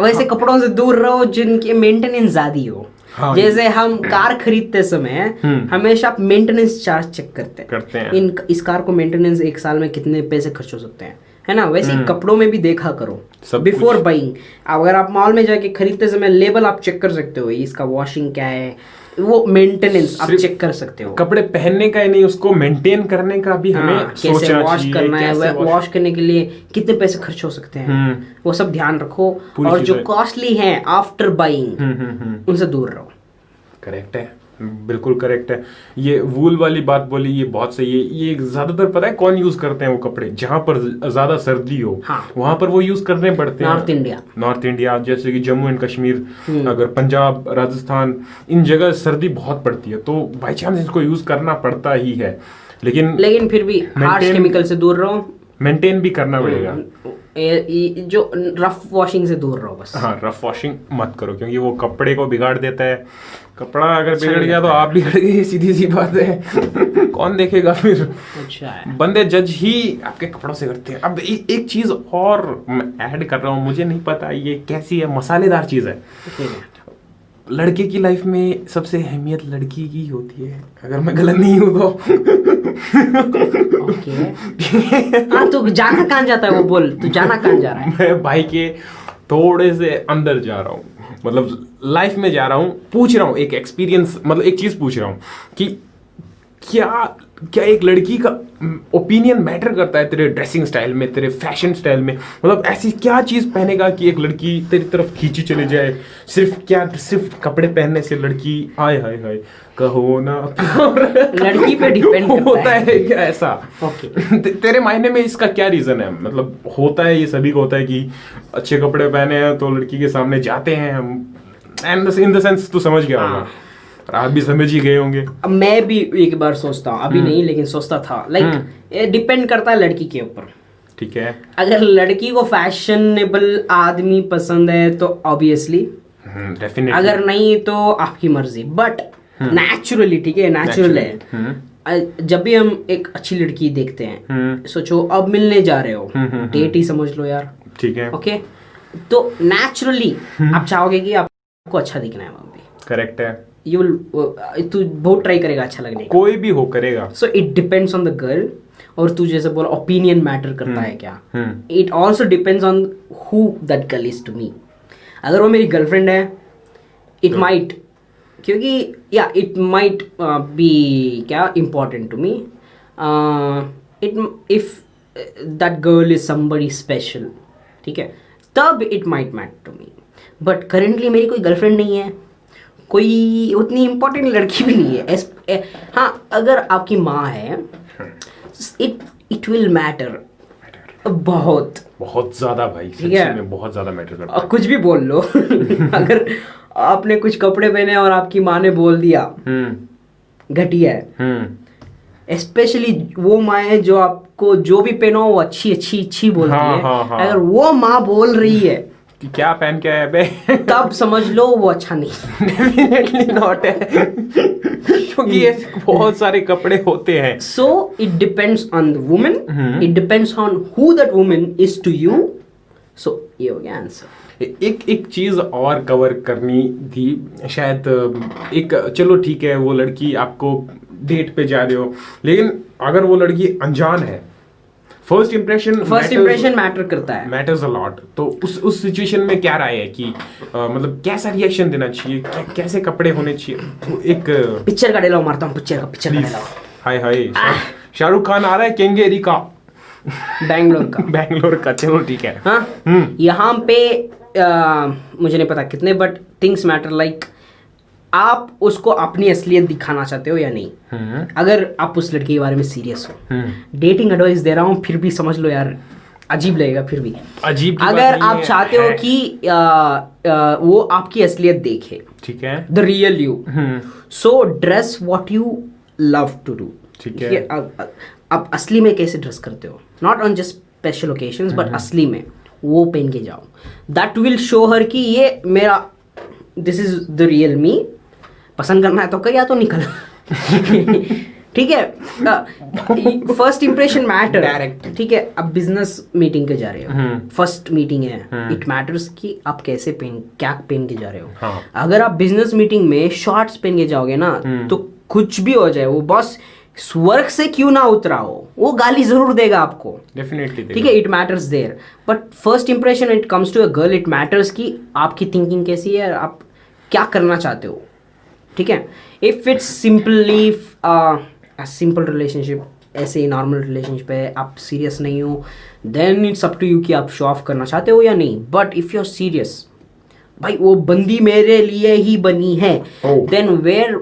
वैसे कपड़ों से दूर रहो जिनकी मेंटेनेंस ज्यादा हो। हाँ, जैसे हम कार खरीदते समय हमेशा आप मेंटेनेंस चार्ज चेक करते हैं। इस कार को मेंटेनेंस 1 साल में कितने पैसे खर्च हो सकते हैं, है ना। वैसे ही कपड़ों में भी देखा करो बिफोर बाइंग। अगर आप मॉल में जाके खरीदते समय लेबल आप चेक कर सकते हो, इसका वॉशिंग क्या है, वो मेंटेनेंस आप चेक कर सकते हो। कपड़े पहनने का ही नहीं, उसको मेंटेन करने का भी हमें कैसे वॉश करना है, वॉश करने के लिए कितने पैसे खर्च हो सकते हैं, वो सब ध्यान रखो। और जो कॉस्टली है आफ्टर बाइंग, उनसे दूर रहो। करेक्ट है, बिल्कुल करेक्ट है। ये वूल वाली बात बोली, ये बहुत सही है। ये ज्यादातर पता है कौन यूज करते हैं वो कपड़े, जहां पर ज्यादा सर्दी हो, हाँ, वहां पर वो यूज करने पड़ते हैं। नॉर्थ इंडिया जैसे कि जम्मू एंड कश्मीर, अगर पंजाब, राजस्थान, इन जगह सर्दी बहुत पड़ती है, तो बाई चांस इसको यूज करना पड़ता ही है। लेकिन फिर भी हार्श केमिकल से दूर रहो, मेंटेन भी करना पड़ेगा। जो रफ वॉशिंग से दूर रहो बस। हाँ, रफ वॉशिंग मत करो, क्योंकि वो कपड़े को बिगाड़ देता है। कपड़ा अगर बिगड़ गया तो आप बिगड़ गए, सीधी सी बात है। कौन देखेगा फिर? अच्छा है, बंदे जज ही आपके कपड़ों से करते हैं। अब एक चीज और मैं ऐड कर रहा हूँ, मुझे नहीं पता ये कैसी है, मसालेदार चीज है। लड़के की लाइफ में सबसे अहमियत लड़की की होती है, अगर मैं गलत नहीं हूँ तो। हाँ, तो जाना कहाँ जाता है वो बोल, तू जाना कहाँ जा रहा है? मैं भाई के थोड़े से अंदर जा रहा हूँ, मतलब लाइफ में जा रहा हूँ, पूछ रहा हूँ एक एक्सपीरियंस, मतलब एक चीज पूछ रहा हूँ कि क्या एक लड़की का ओपिनियन मैटर करता है तेरे ड्रेसिंग स्टाइल में, तेरे फैशन स्टाइल में? मतलब ऐसी क्या चीज पहनेगा कि एक लड़की तेरी तरफ खींची चले जाए? सिर्फ कपड़े पहनने से लड़की, हाय हाय हाय कहो ना, लड़की पे डिपेंड होता है क्या ऐसा? तेरे मायने में इसका क्या रीजन है? मतलब होता है, ये सभी को होता है कि अच्छे कपड़े पहने हैं तो लड़की के सामने जाते हैं हम, एंड इन द सेंस तू समझ गया होगा। और आप भी समझ ही गए होंगे। अब मैं भी एक बार सोचता हूँ, अभी नहीं लेकिन सोचता था, लाइक डिपेंड करता है लड़की के ऊपर। ठीक है। अगर लड़की को फैशनेबल आदमी पसंद है तो ऑब्वियसली, डेफिनेटली। अगर नहीं तो आपकी मर्जी, बट नेचुरली, ठीक है, नेचुरल है। जब भी हम एक अच्छी लड़की देखते हैं, सोचो अब मिलने जा रहे हो, डेट ही समझ लो यार, ठीक है, ओके, तो नेचुरली आप चाहोगे कि आपको अच्छा दिखना है वहां पे। करेक्ट है। यू विल, तू बहुत ट्राई करेगा अच्छा लगने का, कोई भी हो करेगा। So it depends on the girl. और तू जैसे बोला ओपिनियन मैटर करता है क्या, it also depends on who that girl is to me. अगर वो मेरी गर्लफ्रेंड है, इट माइट, क्योंकि या इट माइट बी क्या important to me, it if that girl is somebody special, ठीक है, तब it might matter to me. But currently मेरी कोई गर्लफ्रेंड नहीं है, कोई उतनी इम्पोर्टेंट लड़की भी नहीं है। हाँ, अगर आपकी माँ है, इट विल मैटर बहुत बहुत ज्यादा भाई, सच्ची में बहुत ज्यादा मैटर करता है। कुछ भी बोल लो अगर आपने कुछ कपड़े पहने और आपकी माँ ने बोल दिया घटिया है, स्पेशली वो माएँ जो आपको जो भी पहनो वो अच्छी बोलती है, अगर वो माँ बोल रही है कि क्या पहन के आया बे, तब समझ लो वो अच्छा नहीं। डेफिनेटली नॉट है, क्योंकि ऐसे बहुत सारे कपड़े होते हैं। So it depends on the woman, it depends on who that woman is to you. So ये हो गया आंसर। एक चीज और कवर करनी थी शायद, एक चलो ठीक है वो लड़की आपको डेट पे जा रहे हो, लेकिन अगर वो लड़की अनजान है, फर्स्ट इंप्रेशन मैटर करता है, मैटर्स अ लॉट। तो उस सिचुएशन में क्या राय है कि मतलब कैसा रिएक्शन देना चाहिए, कैसे कपड़े होने चाहिए? तो एक पिक्चर का डायलॉग मारता हूँ, पिक्चर का डायलॉग। हाय शाहरुख खान आ रहा है, केंगेरी का, बैंगलोर का, चलो ठीक है। हाँ, यहाँ पे मुझे नहीं पता कितने, बट थिंग्स मैटर, लाइक आप उसको अपनी असलियत दिखाना चाहते हो या नहीं। अगर आप उस लड़की के बारे में सीरियस हो, डेटिंग एडवाइस दे रहा हूँ, फिर भी समझ लो यार, अजीब लगेगा फिर भी अजीब। अगर आप चाहते हो कि वो आपकी असलियत देखे, ठीक है, the real you, so dress what you love to do, ठीक है। आप असली में कैसे ड्रेस करते हो, not on just special occasions, but असली में वो पहन के जाओ। दैट विल शो हर कि ये मेरा, this is the real me. पसंद करना है तो कर, या तो निकल ठीक है। फर्स्ट इंप्रेशन मैटर डायरेक्ट, ठीक है। अब बिजनेस मीटिंग के जा रहे हो, फर्स्ट मीटिंग है, इट मैटर्स कि आप कैसे क्या पहन के जा रहे हो। हाँ. अगर आप बिजनेस मीटिंग में शॉर्ट्स पहन के जाओगे ना, तो कुछ भी हो जाए, वो बॉस स्वर्ग से क्यों ना उतरा हो, वो गाली जरूर देगा आपको, डेफिनेटली, ठीक है। It matters there, but first impression it comes to a girl, it matters कि आपकी थिंकिंग कैसी है, आप क्या करना चाहते हो, ठीक है। If it's simply simple relationship, ऐसे ही नॉर्मल रिलेशनशिप है, आप सीरियस नहीं हो, then it's up to you कि आप शो ऑफ करना चाहते हो या नहीं। But if you are serious, भाई वो बंदी मेरे लिए ही बनी है, then wear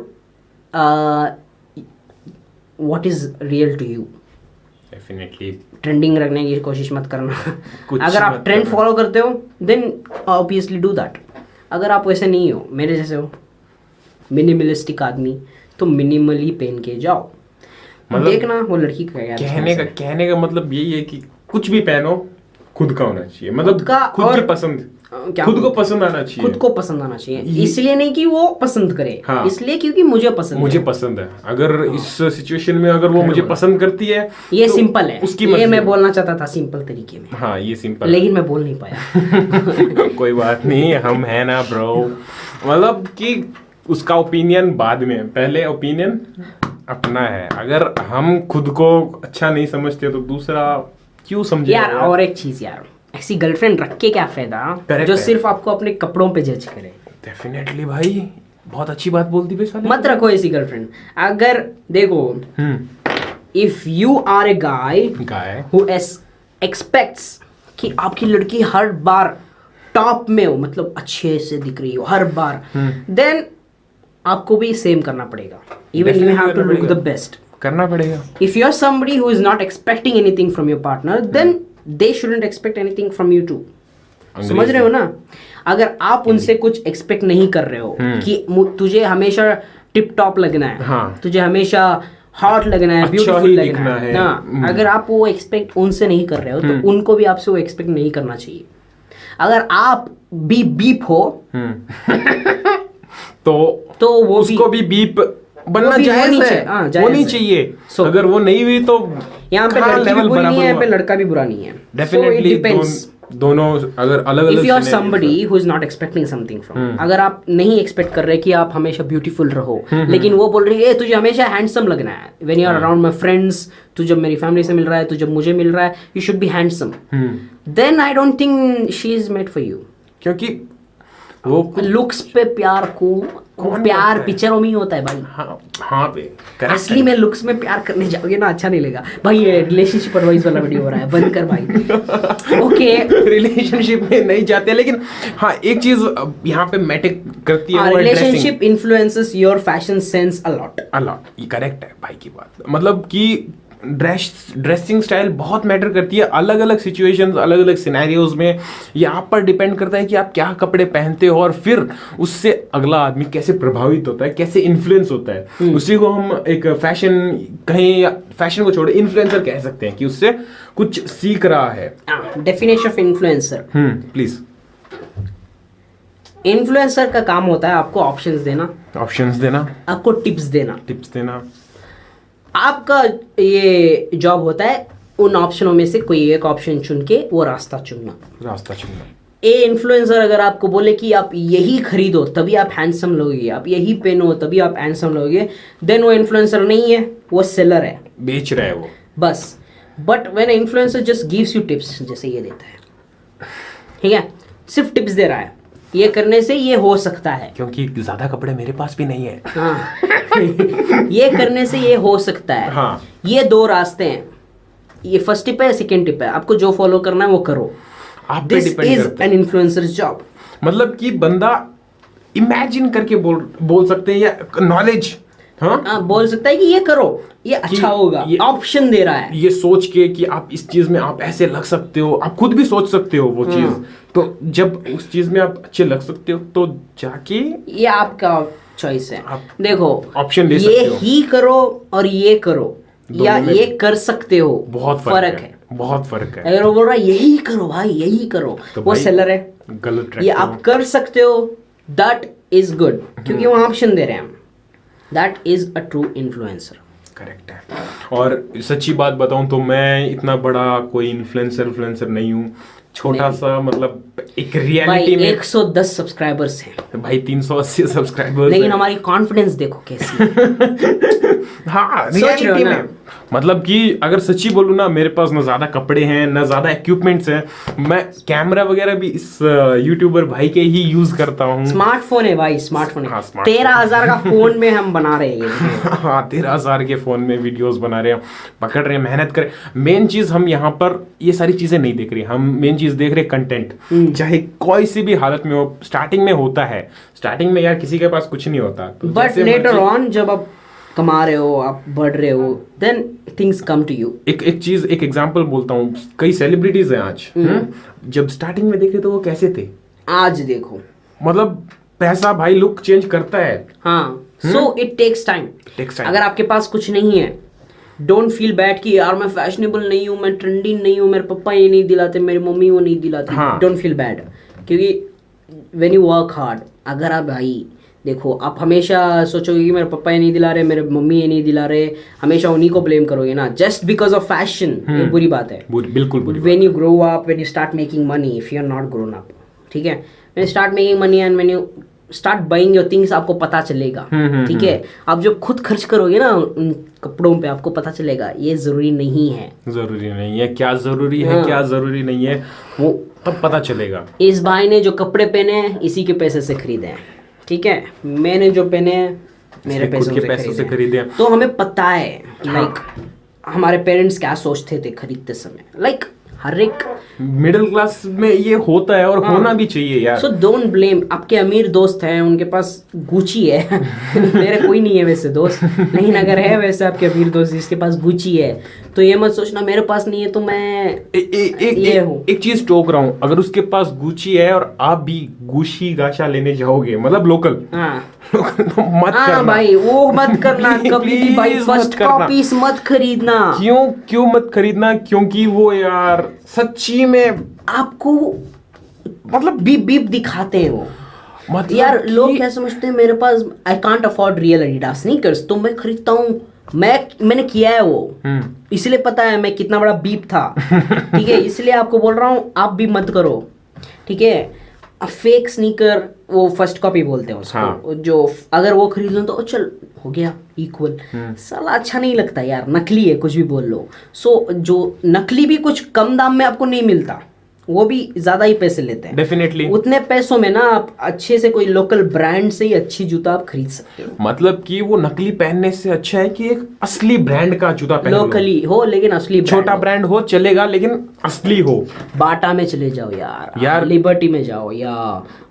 what is real to you. Definitely trending रखने की कोशिश मत करना। अगर आप ट्रेंड फॉलो करते हो, देन ऑब्वियसली डू दैट। अगर आप वैसे नहीं हो, मेरे जैसे हो, मिनिमलिस्टिक आदमी, तो मिनिमली पहन के जाओ, मतलब देखना वो लड़की का क्या। कहने का मतलब यही है कि कुछ भी पहनो, खुद का होना चाहिए, मतलब खुद की पसंद, खुद को पसंद आना चाहिए, खुद को पसंद आना चाहिए। इसलिए नहीं कि वो पसंद करे, हाँ, इसलिए क्योंकि मुझे पसंद है। अगर इस सिचुएशन में अगर वो मुझे पसंद करती है, ये तो सिंपल है, उसकी ये मैं बोलना चाहता था सिंपल तरीके में। हाँ, ये सिंपल, लेकिन मैं बोल नहीं पाया कोई बात नहीं, हम है ना ब्रो। मतलब कि उसका ओपिनियन बाद में, पहले ओपिनियन अपना है। अगर हम खुद को अच्छा नहीं समझते तो दूसरा क्यों समझे यार। और एक चीज यार, ऐसी गर्लफ्रेंड रख के क्या फायदा जो सिर्फ आपको अपने कपड़ों पे जज करे। डेफिनेटली भाई, बहुत अच्छी बात बोलती है। मत रखो ऐसी गर्लफ्रेंड। अगर देखो, if you are a guy who expects कि आपकी लड़की हर बार टॉप में हो, मतलब अच्छे से दिख रही हो हर बार, देन आपको भी सेम करना पड़ेगा। Even you have to look the best, करना पड़ेगा। If you are somebody who is not expecting anything from your partner, then they shouldn't expect anything from you too. समझ रहे हो ना? अगर आप उनसे कुछ एक्सपेक्ट नहीं कर रहे हो कि तुझे हमेशा टिप टॉप लगना है, हाँ। तुझे हमेशा हॉट लगना है, अच्छा ब्यूटीफुल ही लगना दिखना है है। ना। अगर आप वो एक्सपेक्ट उनसे नहीं कर रहे हो तो उनको भी आपसे वो एक्सपेक्ट नहीं करना चाहिए। अगर आप भी बीप हो तो वो उसको भी बीप बनना भी जायज होनी है, चाहिए, हाँ, जायज होनी है। चाहिए। So, अगर वो नहीं हुई तो यहाँ पे हाँ, लड़की भी level बुरी नहीं है, यहाँ बराबर पे लड़का भी बुरा नहीं है। डेफिनेटली दोनों अगर अलग अलग if you are somebody who is not expecting something from, अगर आप नहीं एक्सपेक्ट कर रहे कि आप हमेशा ब्यूटीफुल रहो, लेकिन वो बोल रही है तुझे हमेशा हैंडसम लगना है, when you are around my friends, तू जब मेरी फैमिली से मिल रहा है, तू जब मुझे मिल रहा है, you should be handsome, then I don't think she is made for you. क्योंकि वो लुक्स पे प्यार को कौन प्यार करता है? पिक्चरों में ही होता है भाई। हाँ पे correct असली है। में लुक्स में प्यार करने जाओगे ना अच्छा नहीं लगेगा भाई। ये रिलेशनशिप एडवाइस वाला वीडियो हो रहा है, बंद कर भाई। ओके, रिलेशनशिप में नहीं जाते, लेकिन हाँ एक चीज यहाँ पे मैटर करती है, वो है dressing. Relationship influences your fashion sense a lot. A lot, ये करेक्ट है भाई की बात। मतलब कि ड्रेसिंग स्टाइल बहुत मैटर करती है अलग अलग सिचुएशंस, अलग अलग सिनेरियोज में। ये आप पर डिपेंड करता है कि आप क्या कपड़े पहनते हो, और फिर उससे अगला आदमी कैसे प्रभावित होता है, कैसे इन्फ्लुएंस होता है। उसी को हम एक फैशन कहें, या फैशन को छोड़े इन्फ्लुएंसर कह सकते हैं कि उससे कुछ सीख रहा है। Definition of influencer, please. Influencer का काम होता है आपको ऑप्शंस देना, आपको टिप्स देना। आपका ये जॉब होता है उन ऑप्शनों में से कोई एक ऑप्शन चुन के वो रास्ता चुनना। ए इन्फ्लुएंसर अगर आपको बोले कि आप यही खरीदो तभी आप हैंडसम लोगे, आप यही पहनो तभी आप हैंडसम लोगे, देन वो इन्फ्लुएंसर नहीं है, वो सेलर है, बेच रहा है वो बस। But when influencer just gives you tips, जैसे ये देता है, ठीक है, सिर्फ टिप्स दे रहा है, ये करने से ये हो सकता है, क्योंकि ज्यादा कपड़े मेरे पास भी नहीं है। हाँ। ये करने से ये हो सकता है। हाँ। ये दो रास्ते हैं, ये फर्स्ट टिप है, सेकंड टिप है, आपको जो फॉलो करना है वो करो। आप पे दिस डिपेंड इज करता है। An influencers job. मतलब कि बंदा इमेजिन करके बोल सकते हैं, या नॉलेज, हाँ, बोल सकता है कि ये करो, ये अच्छा होगा, ये ऑप्शन दे रहा है। ये सोच के कि आप इस चीज में आप ऐसे लग सकते हो, आप खुद भी सोच सकते हो वो चीज। तो जब उस चीज में आप अच्छे लग सकते हो तो जाके ये आपका चॉइस है। देखो, ऑप्शन ले ये सकते हो। ही करो और ये करो, या दोनों में ये कर सकते हो, बहुत फर्क है, बहुत फर्क है। अगर वो बोल रहा है यही करो भाई, यही करो, तो वो भाई सेलर है। गलत ट्रैक ये आप कर सकते हो, दैट इज गुड, क्योंकि वो ऑप्शन दे रहे हैं, that is a true influencer. Correct है। और सच्ची बात बताऊं तो मैं इतना बड़ा कोई इन्फ्लुएंसर नहीं हूँ, छोटा सा, मतलब एक रियलिटी में 110 सब्सक्राइबर्स हैं भाई, 380 सब्सक्राइबर्स, लेकिन हमारी कॉन्फिडेंस देखो कैसी। हाँ, सोच रहे हो रियलिटी ना? में मतलब कि अगर सच्ची बोलूँ ना, मेरे पास ना ज्यादा कपड़े हैं ना ज्यादा इक्विपमेंट्स हैं। मैं कैमरा वगैरह भी इस यूट्यूबर भाई के ही यूज करता हूँ। स्मार्टफोन है भाई, स्मार्टफोन हाँ, है। स्मार्टफोन। 13,000 का फोन में हम बना रहे हैं ये। हाँ, 13,000 के फोन में वीडियोस बना रहे हैं, पकड़ रहे हैं, मेहनत कर। मेन चीज हम यहाँ पर ये सारी चीजें नहीं देख रहे, हम मेन चीज देख रहे कंटेंट। चाहे कोई सी भी हालत में हो, स्टार्टिंग में होता है, स्टार्टिंग में यार किसी के पास कुछ नहीं होता, तो बट जैसे लेटर मर्जी- ऑन जब आप कमा रहे हो, आप बढ़ रहे हो, then things come to you. एक एग्जांपल बोलता हूँ, कई सेलिब्रिटीज हैं आज, जब स्टार्टिंग में देखे तो वो कैसे थे, आज देखो, मतलब पैसा भाई लुक चेंज करता है। हाँ, सो इट टेक्स टाइम। अगर आपके पास कुछ नहीं है, डोंट फील बैड कि यार मैं फैशनेबल नहीं हूँ, मैं ट्रेंडी नहीं हूँ, मेरे पापा ये नहीं दिलाते, मेरी मम्मी वो नहीं दिलाती। हाँ। डोंट फील बैड, क्योंकि व्हेन यू वर्क हार्ड, अगर आप भाई देखो, आप हमेशा सोचोगे कि मेरे पापा ये नहीं दिला रहे, मेरे मम्मी ये नहीं दिला रहे, हमेशा उन्हीं को ब्लेम करोगे ना, जस्ट बिकॉज ऑफ फैशन, ये बुरी बात है। बिल्कुल बुरी बात। When you grow up, when you start making money, if you are not grown up, ठीक है, when you start making money and when you start buying your things, आपको पता चलेगा, ठीक है। आप जब खुद खर्च करोगे ना उन कपड़ों पे, आपको पता चलेगा ये जरूरी नहीं है, जरूरी नहीं है, क्या जरूरी है, क्या जरूरी नहीं है, वो तब पता चलेगा। इस भाई ने जो कपड़े पहने हैं इसी के पैसे से खरीदे हैं, ठीक है, मैंने जो पहने हैं मेरे इसने खुद के पैसों से खरीदे हैं। तो हमें पता है लाइक हमारे पेरेंट्स क्या सोचते थे खरीदते समय, लाइक हर एक। मिडिल क्लास में ये होता है और होना भी चाहिए यार। So don't blame. आपके अमीर दोस्त हैं, उनके पास गुची है मेरे कोई नहीं है वैसे दोस्त, लेकिन अगर है वैसे आपके अमीर दोस्त जिसके पास गुची है, तो ये मत सोचना मेरे पास नहीं है तो मैं एक चीज टोक रहा हूँ, अगर उसके पास गुची है और आप भी गुशी गाशा लेने जाओगे, मतलब लोकल, लोकल तो मत करना भाई, वो मत करना कभी भी भाई। Please फर्स्ट मत करना। कॉपीज मत खरीदना। क्यों मत खरीदना? क्योंकि वो यार सच्ची में आपको मतलब बीप बीप दिखाते हैं वो। मतलब यार लोग क्या समझते हैं, मेरे पास I can't afford real Adidas sneakers, तो मैं खरीदता हूँ। मैंने किया है वो, इसलिए पता है मैं कितना बड़ा बीप था ठीक है, इसलिए आपको बोल रहा हूँ आप भी मत करो, ठीक है। फेक स्नीकर, वो फर्स्ट कॉपी बोलते हैं उसको। हाँ। जो अगर वो खरीद लो तो चल हो गया इक्वल, साला अच्छा नहीं लगता यार, नकली है कुछ भी बोल लो। सो जो नकली भी कुछ कम दाम में आपको नहीं मिलता, वो भी ज्यादा ही पैसे लेते हैं। डेफिनेटली उतने पैसों में ना आप अच्छे से कोई लोकल ब्रांड से ही अच्छी जूता आप खरीद सकते हो। मतलब कि वो नकली पहनने से अच्छा है कि एक असली ब्रांड का जूता पहन लो। लोकली हो लेकिन असली ब्रांड छोटा ब्रांड हो चलेगा लेकिन असली हो। बाटा में चले जाओ यार, यार लिबर्टी में जाओ या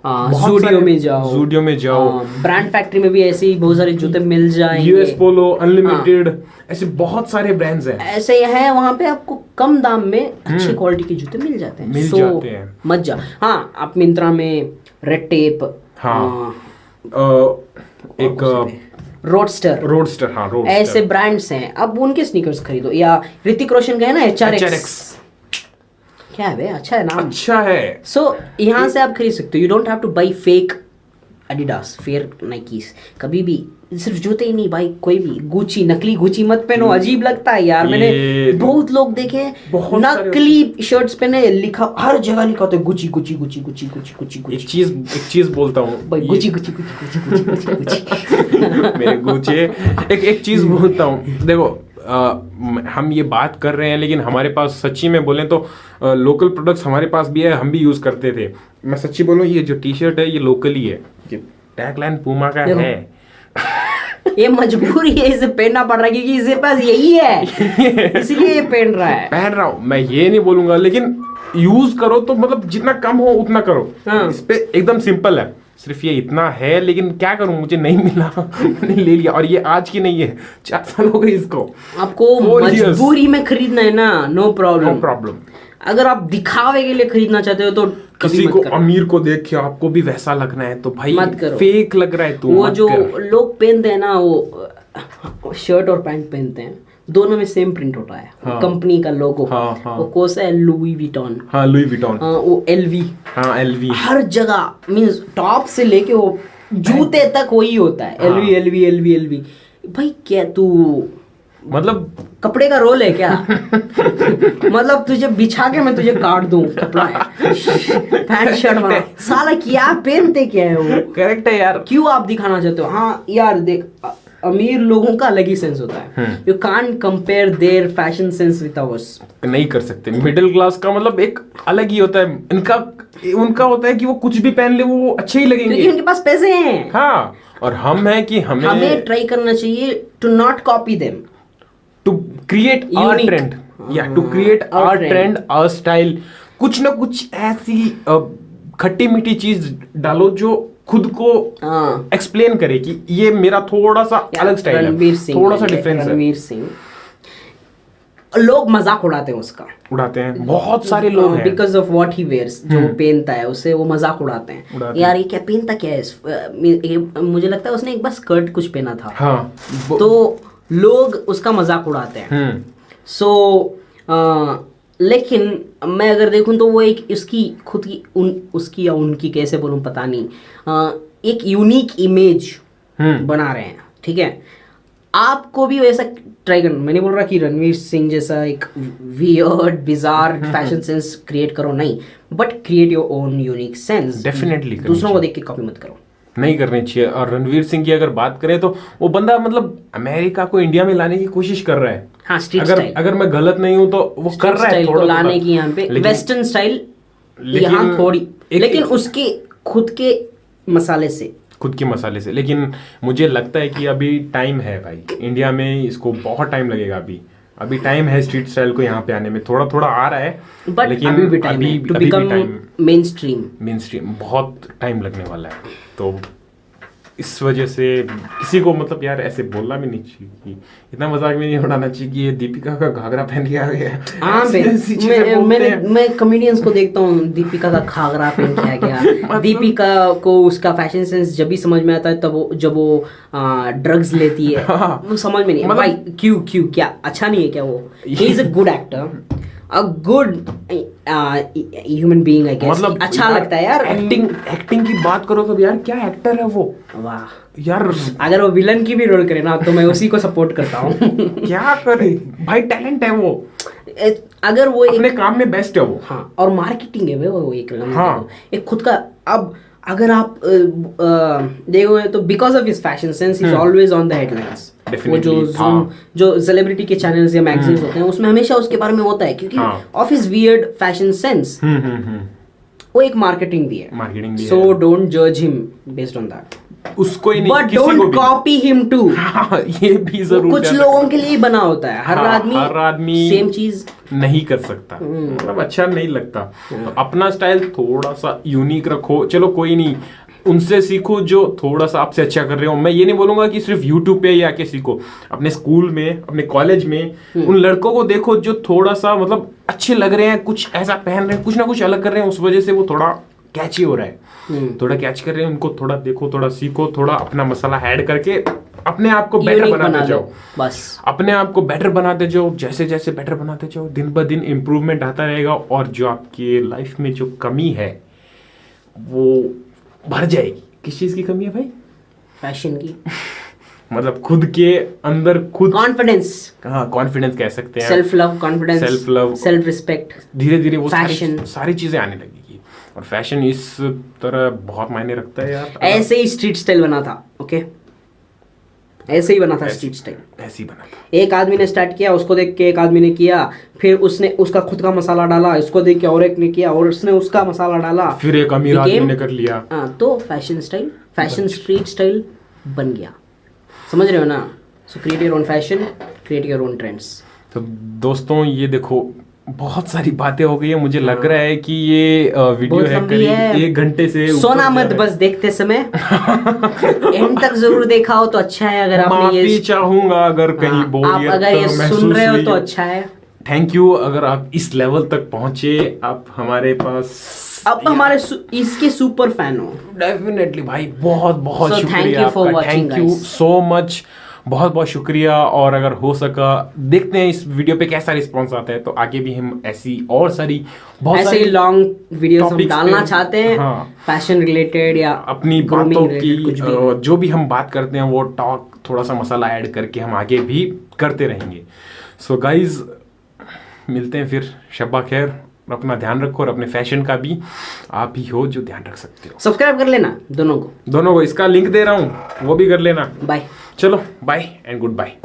बहुत जूडियो सारे- में जाओ, जूडियो में जाओ, ब्रांड फैक्ट्री में भी ऐसे ही बहुत सारे जूते मिल जाएंगे। यूएस पोलो, अनलिमिटेड, ऐसे बहुत सारे ब्रांड्स हैं। ऐसे है वहां पे आपको कम दाम में अच्छी क्वालिटी के जूते मिल जाते हैं। मिल So, जाते हैं। मत जा। हाँ, आप मिंत्रा में रेड टेप, हाँ, एक रोडस्टर, हाँ रोडस्टर, ऐसे ब्रांड्स हैं, अब उनके स्नीकर्स खरीदो। या ऋतिक रोशन का है ना HRX, क्या है बे, अच्छा है नाम। अच्छा है। सो यहाँ से आप खरीद सकते हो। You don't have to buy fake Adidas, fair Nikes, कभी भी। सिर्फ जूते ही नहीं भाई, कोई भी गुची, नकली गुची मत पहनो, अजीब लगता है यार। मैंने बहुत लोग देखे हैं नकली शर्ट्स पहने, लिखा हर जगह लिखा होता है Gucci Gucci Gucci Gucci Gucci Gucci Gucci. एक चीज बोलता हूँ भाई, Gucci Gucci Gucci Gucci Gucci Gucci Gucci मेरे गुचे, एक चीज बोलता हूँ, देखो हम ये बात कर रहे हैं लेकिन हमारे पास सच्ची में बोलें तो लोकल प्रोडक्ट्स हमारे पास भी है, हम भी यूज करते थे। मैं सच्ची बोलूँ, ये जो टी शर्ट है ये लोकल ही है, ये टैगलाइन पूमा का है। ये मजबूरी है, इसे पहनना पड़ रहा है क्योंकि इसके पास यही है इसलिए ये पहन रहा हूँ। मैं ये नहीं बोलूंगा, लेकिन यूज करो तो मतलब जितना कम हो उतना करो। हाँ। इस पे एकदम सिंपल है, सिर्फ ये इतना है, लेकिन क्या करूं, मुझे नहीं मिला मैंने ले लिया। और ये आज की नहीं है, 4 साल हो गए इसको। आपको मजबूरी में खरीदना है ना, नो प्रॉब्लम। अगर आप दिखावे के लिए खरीदना चाहते हो तो किसी को अमीर को देख के आपको भी वैसा लगना है तो भाई मत करो। फेक लग रहा है तो वो जो लोग पहनते हैं ना, वो शर्ट और पैंट पहनते हैं, दोनों में सेम प्रिंट होता है। हाँ। कंपनी का लोगो, हाँ। वो कौन सा है, लुई विटॉन, हाँ लुई विटॉन, वो LV, हाँ LV, हर जगह मींस टॉप से लेके वो जूते तक वही होता है। हाँ। LV। भाई क्या तू मतलब कपड़े का रोल है क्या मतलब तुझे बिछा के मैं तुझे काट दूं, कपड़ा है पैंट शर्ट वाला, साला क्या पहनते क्या है वो। करेक्ट है यार। क्यों आप दिखाना चाहते हो? हाँ यार देख, अमीर लोगों का अलग ही सेंस होता है। You can't compare their fashion sense with hours. नहीं कर सकते। मिडिल क्लास का मतलब एक अलग ही होता है, उनका होता है कि वो कुछ भी पहन ले वो अच्छे ही लगेंगे क्योंकि उनके पास पैसे हैं। हाँ, और हम हैं कि हमें ट्राई करना चाहिए to not copy them, to create our trend, या to create our trend, our style. कुछ ना कुछ ऐसी खट्टी मीठी चीज डालो जो खुद को एक्सप्लेन करे कि ये मेरा थोड़ा सा अलग स्टाइल है, थोड़ा सा डिफरेंस है। रणवीर सिंह, लोग मजाक उड़ाते हैं उसका, उड़ाते हैं, बहुत सारे लोग हैं, because of what he wears, जो पहनता है उसे वो मजाक उड़ाते हैं। यार ये क्या पहनता क्या है, मुझे लगता है उसने एक बार स्कर्ट कुछ पहना था। हाँ, तो लोग उसका मजाक उड़ाते हैं। सो लेकिन मैं अगर देखूं तो वो एक इसकी खुद की उसकी या उनकी, कैसे बोलूं पता नहीं, एक यूनिक इमेज बना रहे हैं, ठीक है। आपको भी वैसा ट्राई करना, मैं नहीं बोल रहा कि रणवीर सिंह जैसा एक weird bizarre fashion sense create करो, नहीं, but create your own unique sense. Definitely दूसरों को देख के कॉपी मत करो, नहीं करनी चाहिए। और रणवीर सिंह की अगर बात करें तो वो बंदा मतलब अमेरिका को इंडिया में लाने की कोशिश कर रहा है। हाँ, स्ट्रीट स्टाइल, अगर मैं गलत नहीं हूं तो वो कर रहा है थोड़ा लाने की यहाँ पे वेस्टर्न स्टाइल यहाँ थोड़ी, लेकिन उसके खुद के मसाले से। लेकिन मुझे लगता है कि अभी टाइम है भाई, इंडिया में इसको बहुत टाइम लगेगा। अभी टाइम है स्ट्रीट स्टाइल को यहाँ पे आने में, थोड़ा थोड़ा आ रहा है, बट लेकिन अभी भी टाइम है to become mainstream. Mainstream बहुत टाइम लगने वाला है, तो इस वजह से किसी को मतलब यार ऐसे बोलना भी नहीं चाहिए, इतना मजाक भी नहीं उड़ाना चाहिए कि ये दीपिका का घाघरा पहन के आ गया है। हाँ मैं कॉमेडियंस को देखता हूँ, दीपिका का घाघरा पहन के आ गया। दीपिका को उसका फैशन सेंस जब भी समझ में आता है तब जब वो ड्रग्स लेती है, वो समझ में नहीं मतलब, भाई क्यों क्या अच्छा नहीं है क्या? वो he is a good actor, a good human being I guess. मतलब अच्छा लगता है यार। एक्टिंग की बात करो तो यार क्या एक्टर है वो, वाह यार अगर वो विलन की भी रोल करे ना तो मैं उसी को सपोर्ट करता हूँ। क्या करे भाई, टैलेंट है वो, अगर वो अपने काम में बेस्ट है वो। हाँ, और मार्केटिंग है वो एक हाँ, एक खुद का। अब अगर आप देखोगे तो because of his fashion sense he is always on the headlines. वो जो सेलिब्रिटी के चैनल्स या मैगजीन्स होते हैं उसमें हमेशा उसके बारे में होता है, क्योंकि of his weird fashion sense वो एक मार्केटिंग भी है। सो डोंट जज हिम बेस्ड ऑन दैट, उसको ही नहीं, but don't copy him too. ये भी जरूर कुछ लोगों के लिए बना होता है, हर आदमी सेम चीज नहीं कर सकता, मतलब अच्छा नहीं लगता। तो अपना स्टाइल थोड़ा सा यूनिक रखो, चलो कोई नहीं, उनसे सीखो जो थोड़ा सा आपसे अच्छा कर रहे हो। मैं ये नहीं बोलूंगा कि सिर्फ यूट्यूब पे या के सीखो, अपने स्कूल में, अपने कॉलेज में उन लड़कों को देखो जो थोड़ा सा मतलब अच्छे लग रहे हैं, कुछ ऐसा पहन रहे हैं, कुछ ना कुछ अलग कर रहे हैं, उस वजह से वो थोड़ा कैची हो रहा है, थोड़ा कैच कर रहे हैं, उनको थोड़ा देखो, थोड़ा सीखो, थोड़ा अपना मसाला ऐड करके अपने आप को बेटर बनाते जाओ। बस अपने आप को बेटर बनाते जाओ, जैसे जैसे बेटर बनाते जाओ, दिन ब दिन इम्प्रूवमेंट आता रहेगा, और जो आपकी लाइफ में जो कमी है वो भर जाएगी। किस चीज की कमी है भाई? फैशन की। मतलब खुद के अंदर खुद कॉन्फिडेंस, हाँ कॉन्फिडेंस कह सकते हैं, self love, confidence, self love, self respect, धीरे धीरे वो फैशन, सारी चीजें आने लगेगी। और फैशन इस तरह बहुत मायने रखता है यार। ऐसे ही स्ट्रीट स्टाइल बना था, ओके, ऐसे ही बना था स्ट्रीट स्टाइल, ऐसे ही बना था। एक आदमी ने स्टार्ट किया, उसको देख के एक आदमी ने किया, फिर उसने उसका खुद का मसाला डाला, इसको देख के और एक ने किया, और उसने उसका मसाला डाला, फिर एक अमीर आदमी ने कर लिया। तो fashion style, fashion street style बन गया, समझ रहे हो ना? सो create your own fashion, create your own trends. तो दोस्तों ये देखो बहुत सारी बातें हो गई है, मुझे लग रहा है कि ये वीडियो है करीब 1 घंटे से सोना मत बस देखते समय। एंड तक जरूर देखा हो तो अच्छा है। अगर आपने ये चाहूंगा अगर कहीं बोरियत अगर ये सुन रहे हो तो अच्छा है, थैंक यू। अगर आप इस लेवल तक पहुंचे, आप हमारे पास, अब हमारे इसके सुपर फैन हो। डेफिनेटली भाई, बहुत बहुत शुक्रिया आपका, थैंक यू सो मच, बहुत बहुत शुक्रिया। और अगर हो सका देखते हैं इस वीडियो पे कैसा रिस्पांस आता है, तो आगे भी हम ऐसी और सारी बहुत ऐसे ही लॉन्ग वीडियोस हम डालना चाहते हैं, फैशन रिलेटेड या अपनी बातों की, जो भी हम बात करते हैं वो टॉक थोड़ा सा मसाला ऐड करके हम आगे भी करते रहेंगे। सो गाइज मिलते हैं फिर, शब्बा खैर, अपना ध्यान रखो, और अपने फैशन का भी आप ही हो जो ध्यान रख सकते हो। सब्सक्राइब कर लेना दोनों को, इसका लिंक दे रहा हूँ, वो भी कर लेना। बाय, चलो बाय एंड गुड बाय।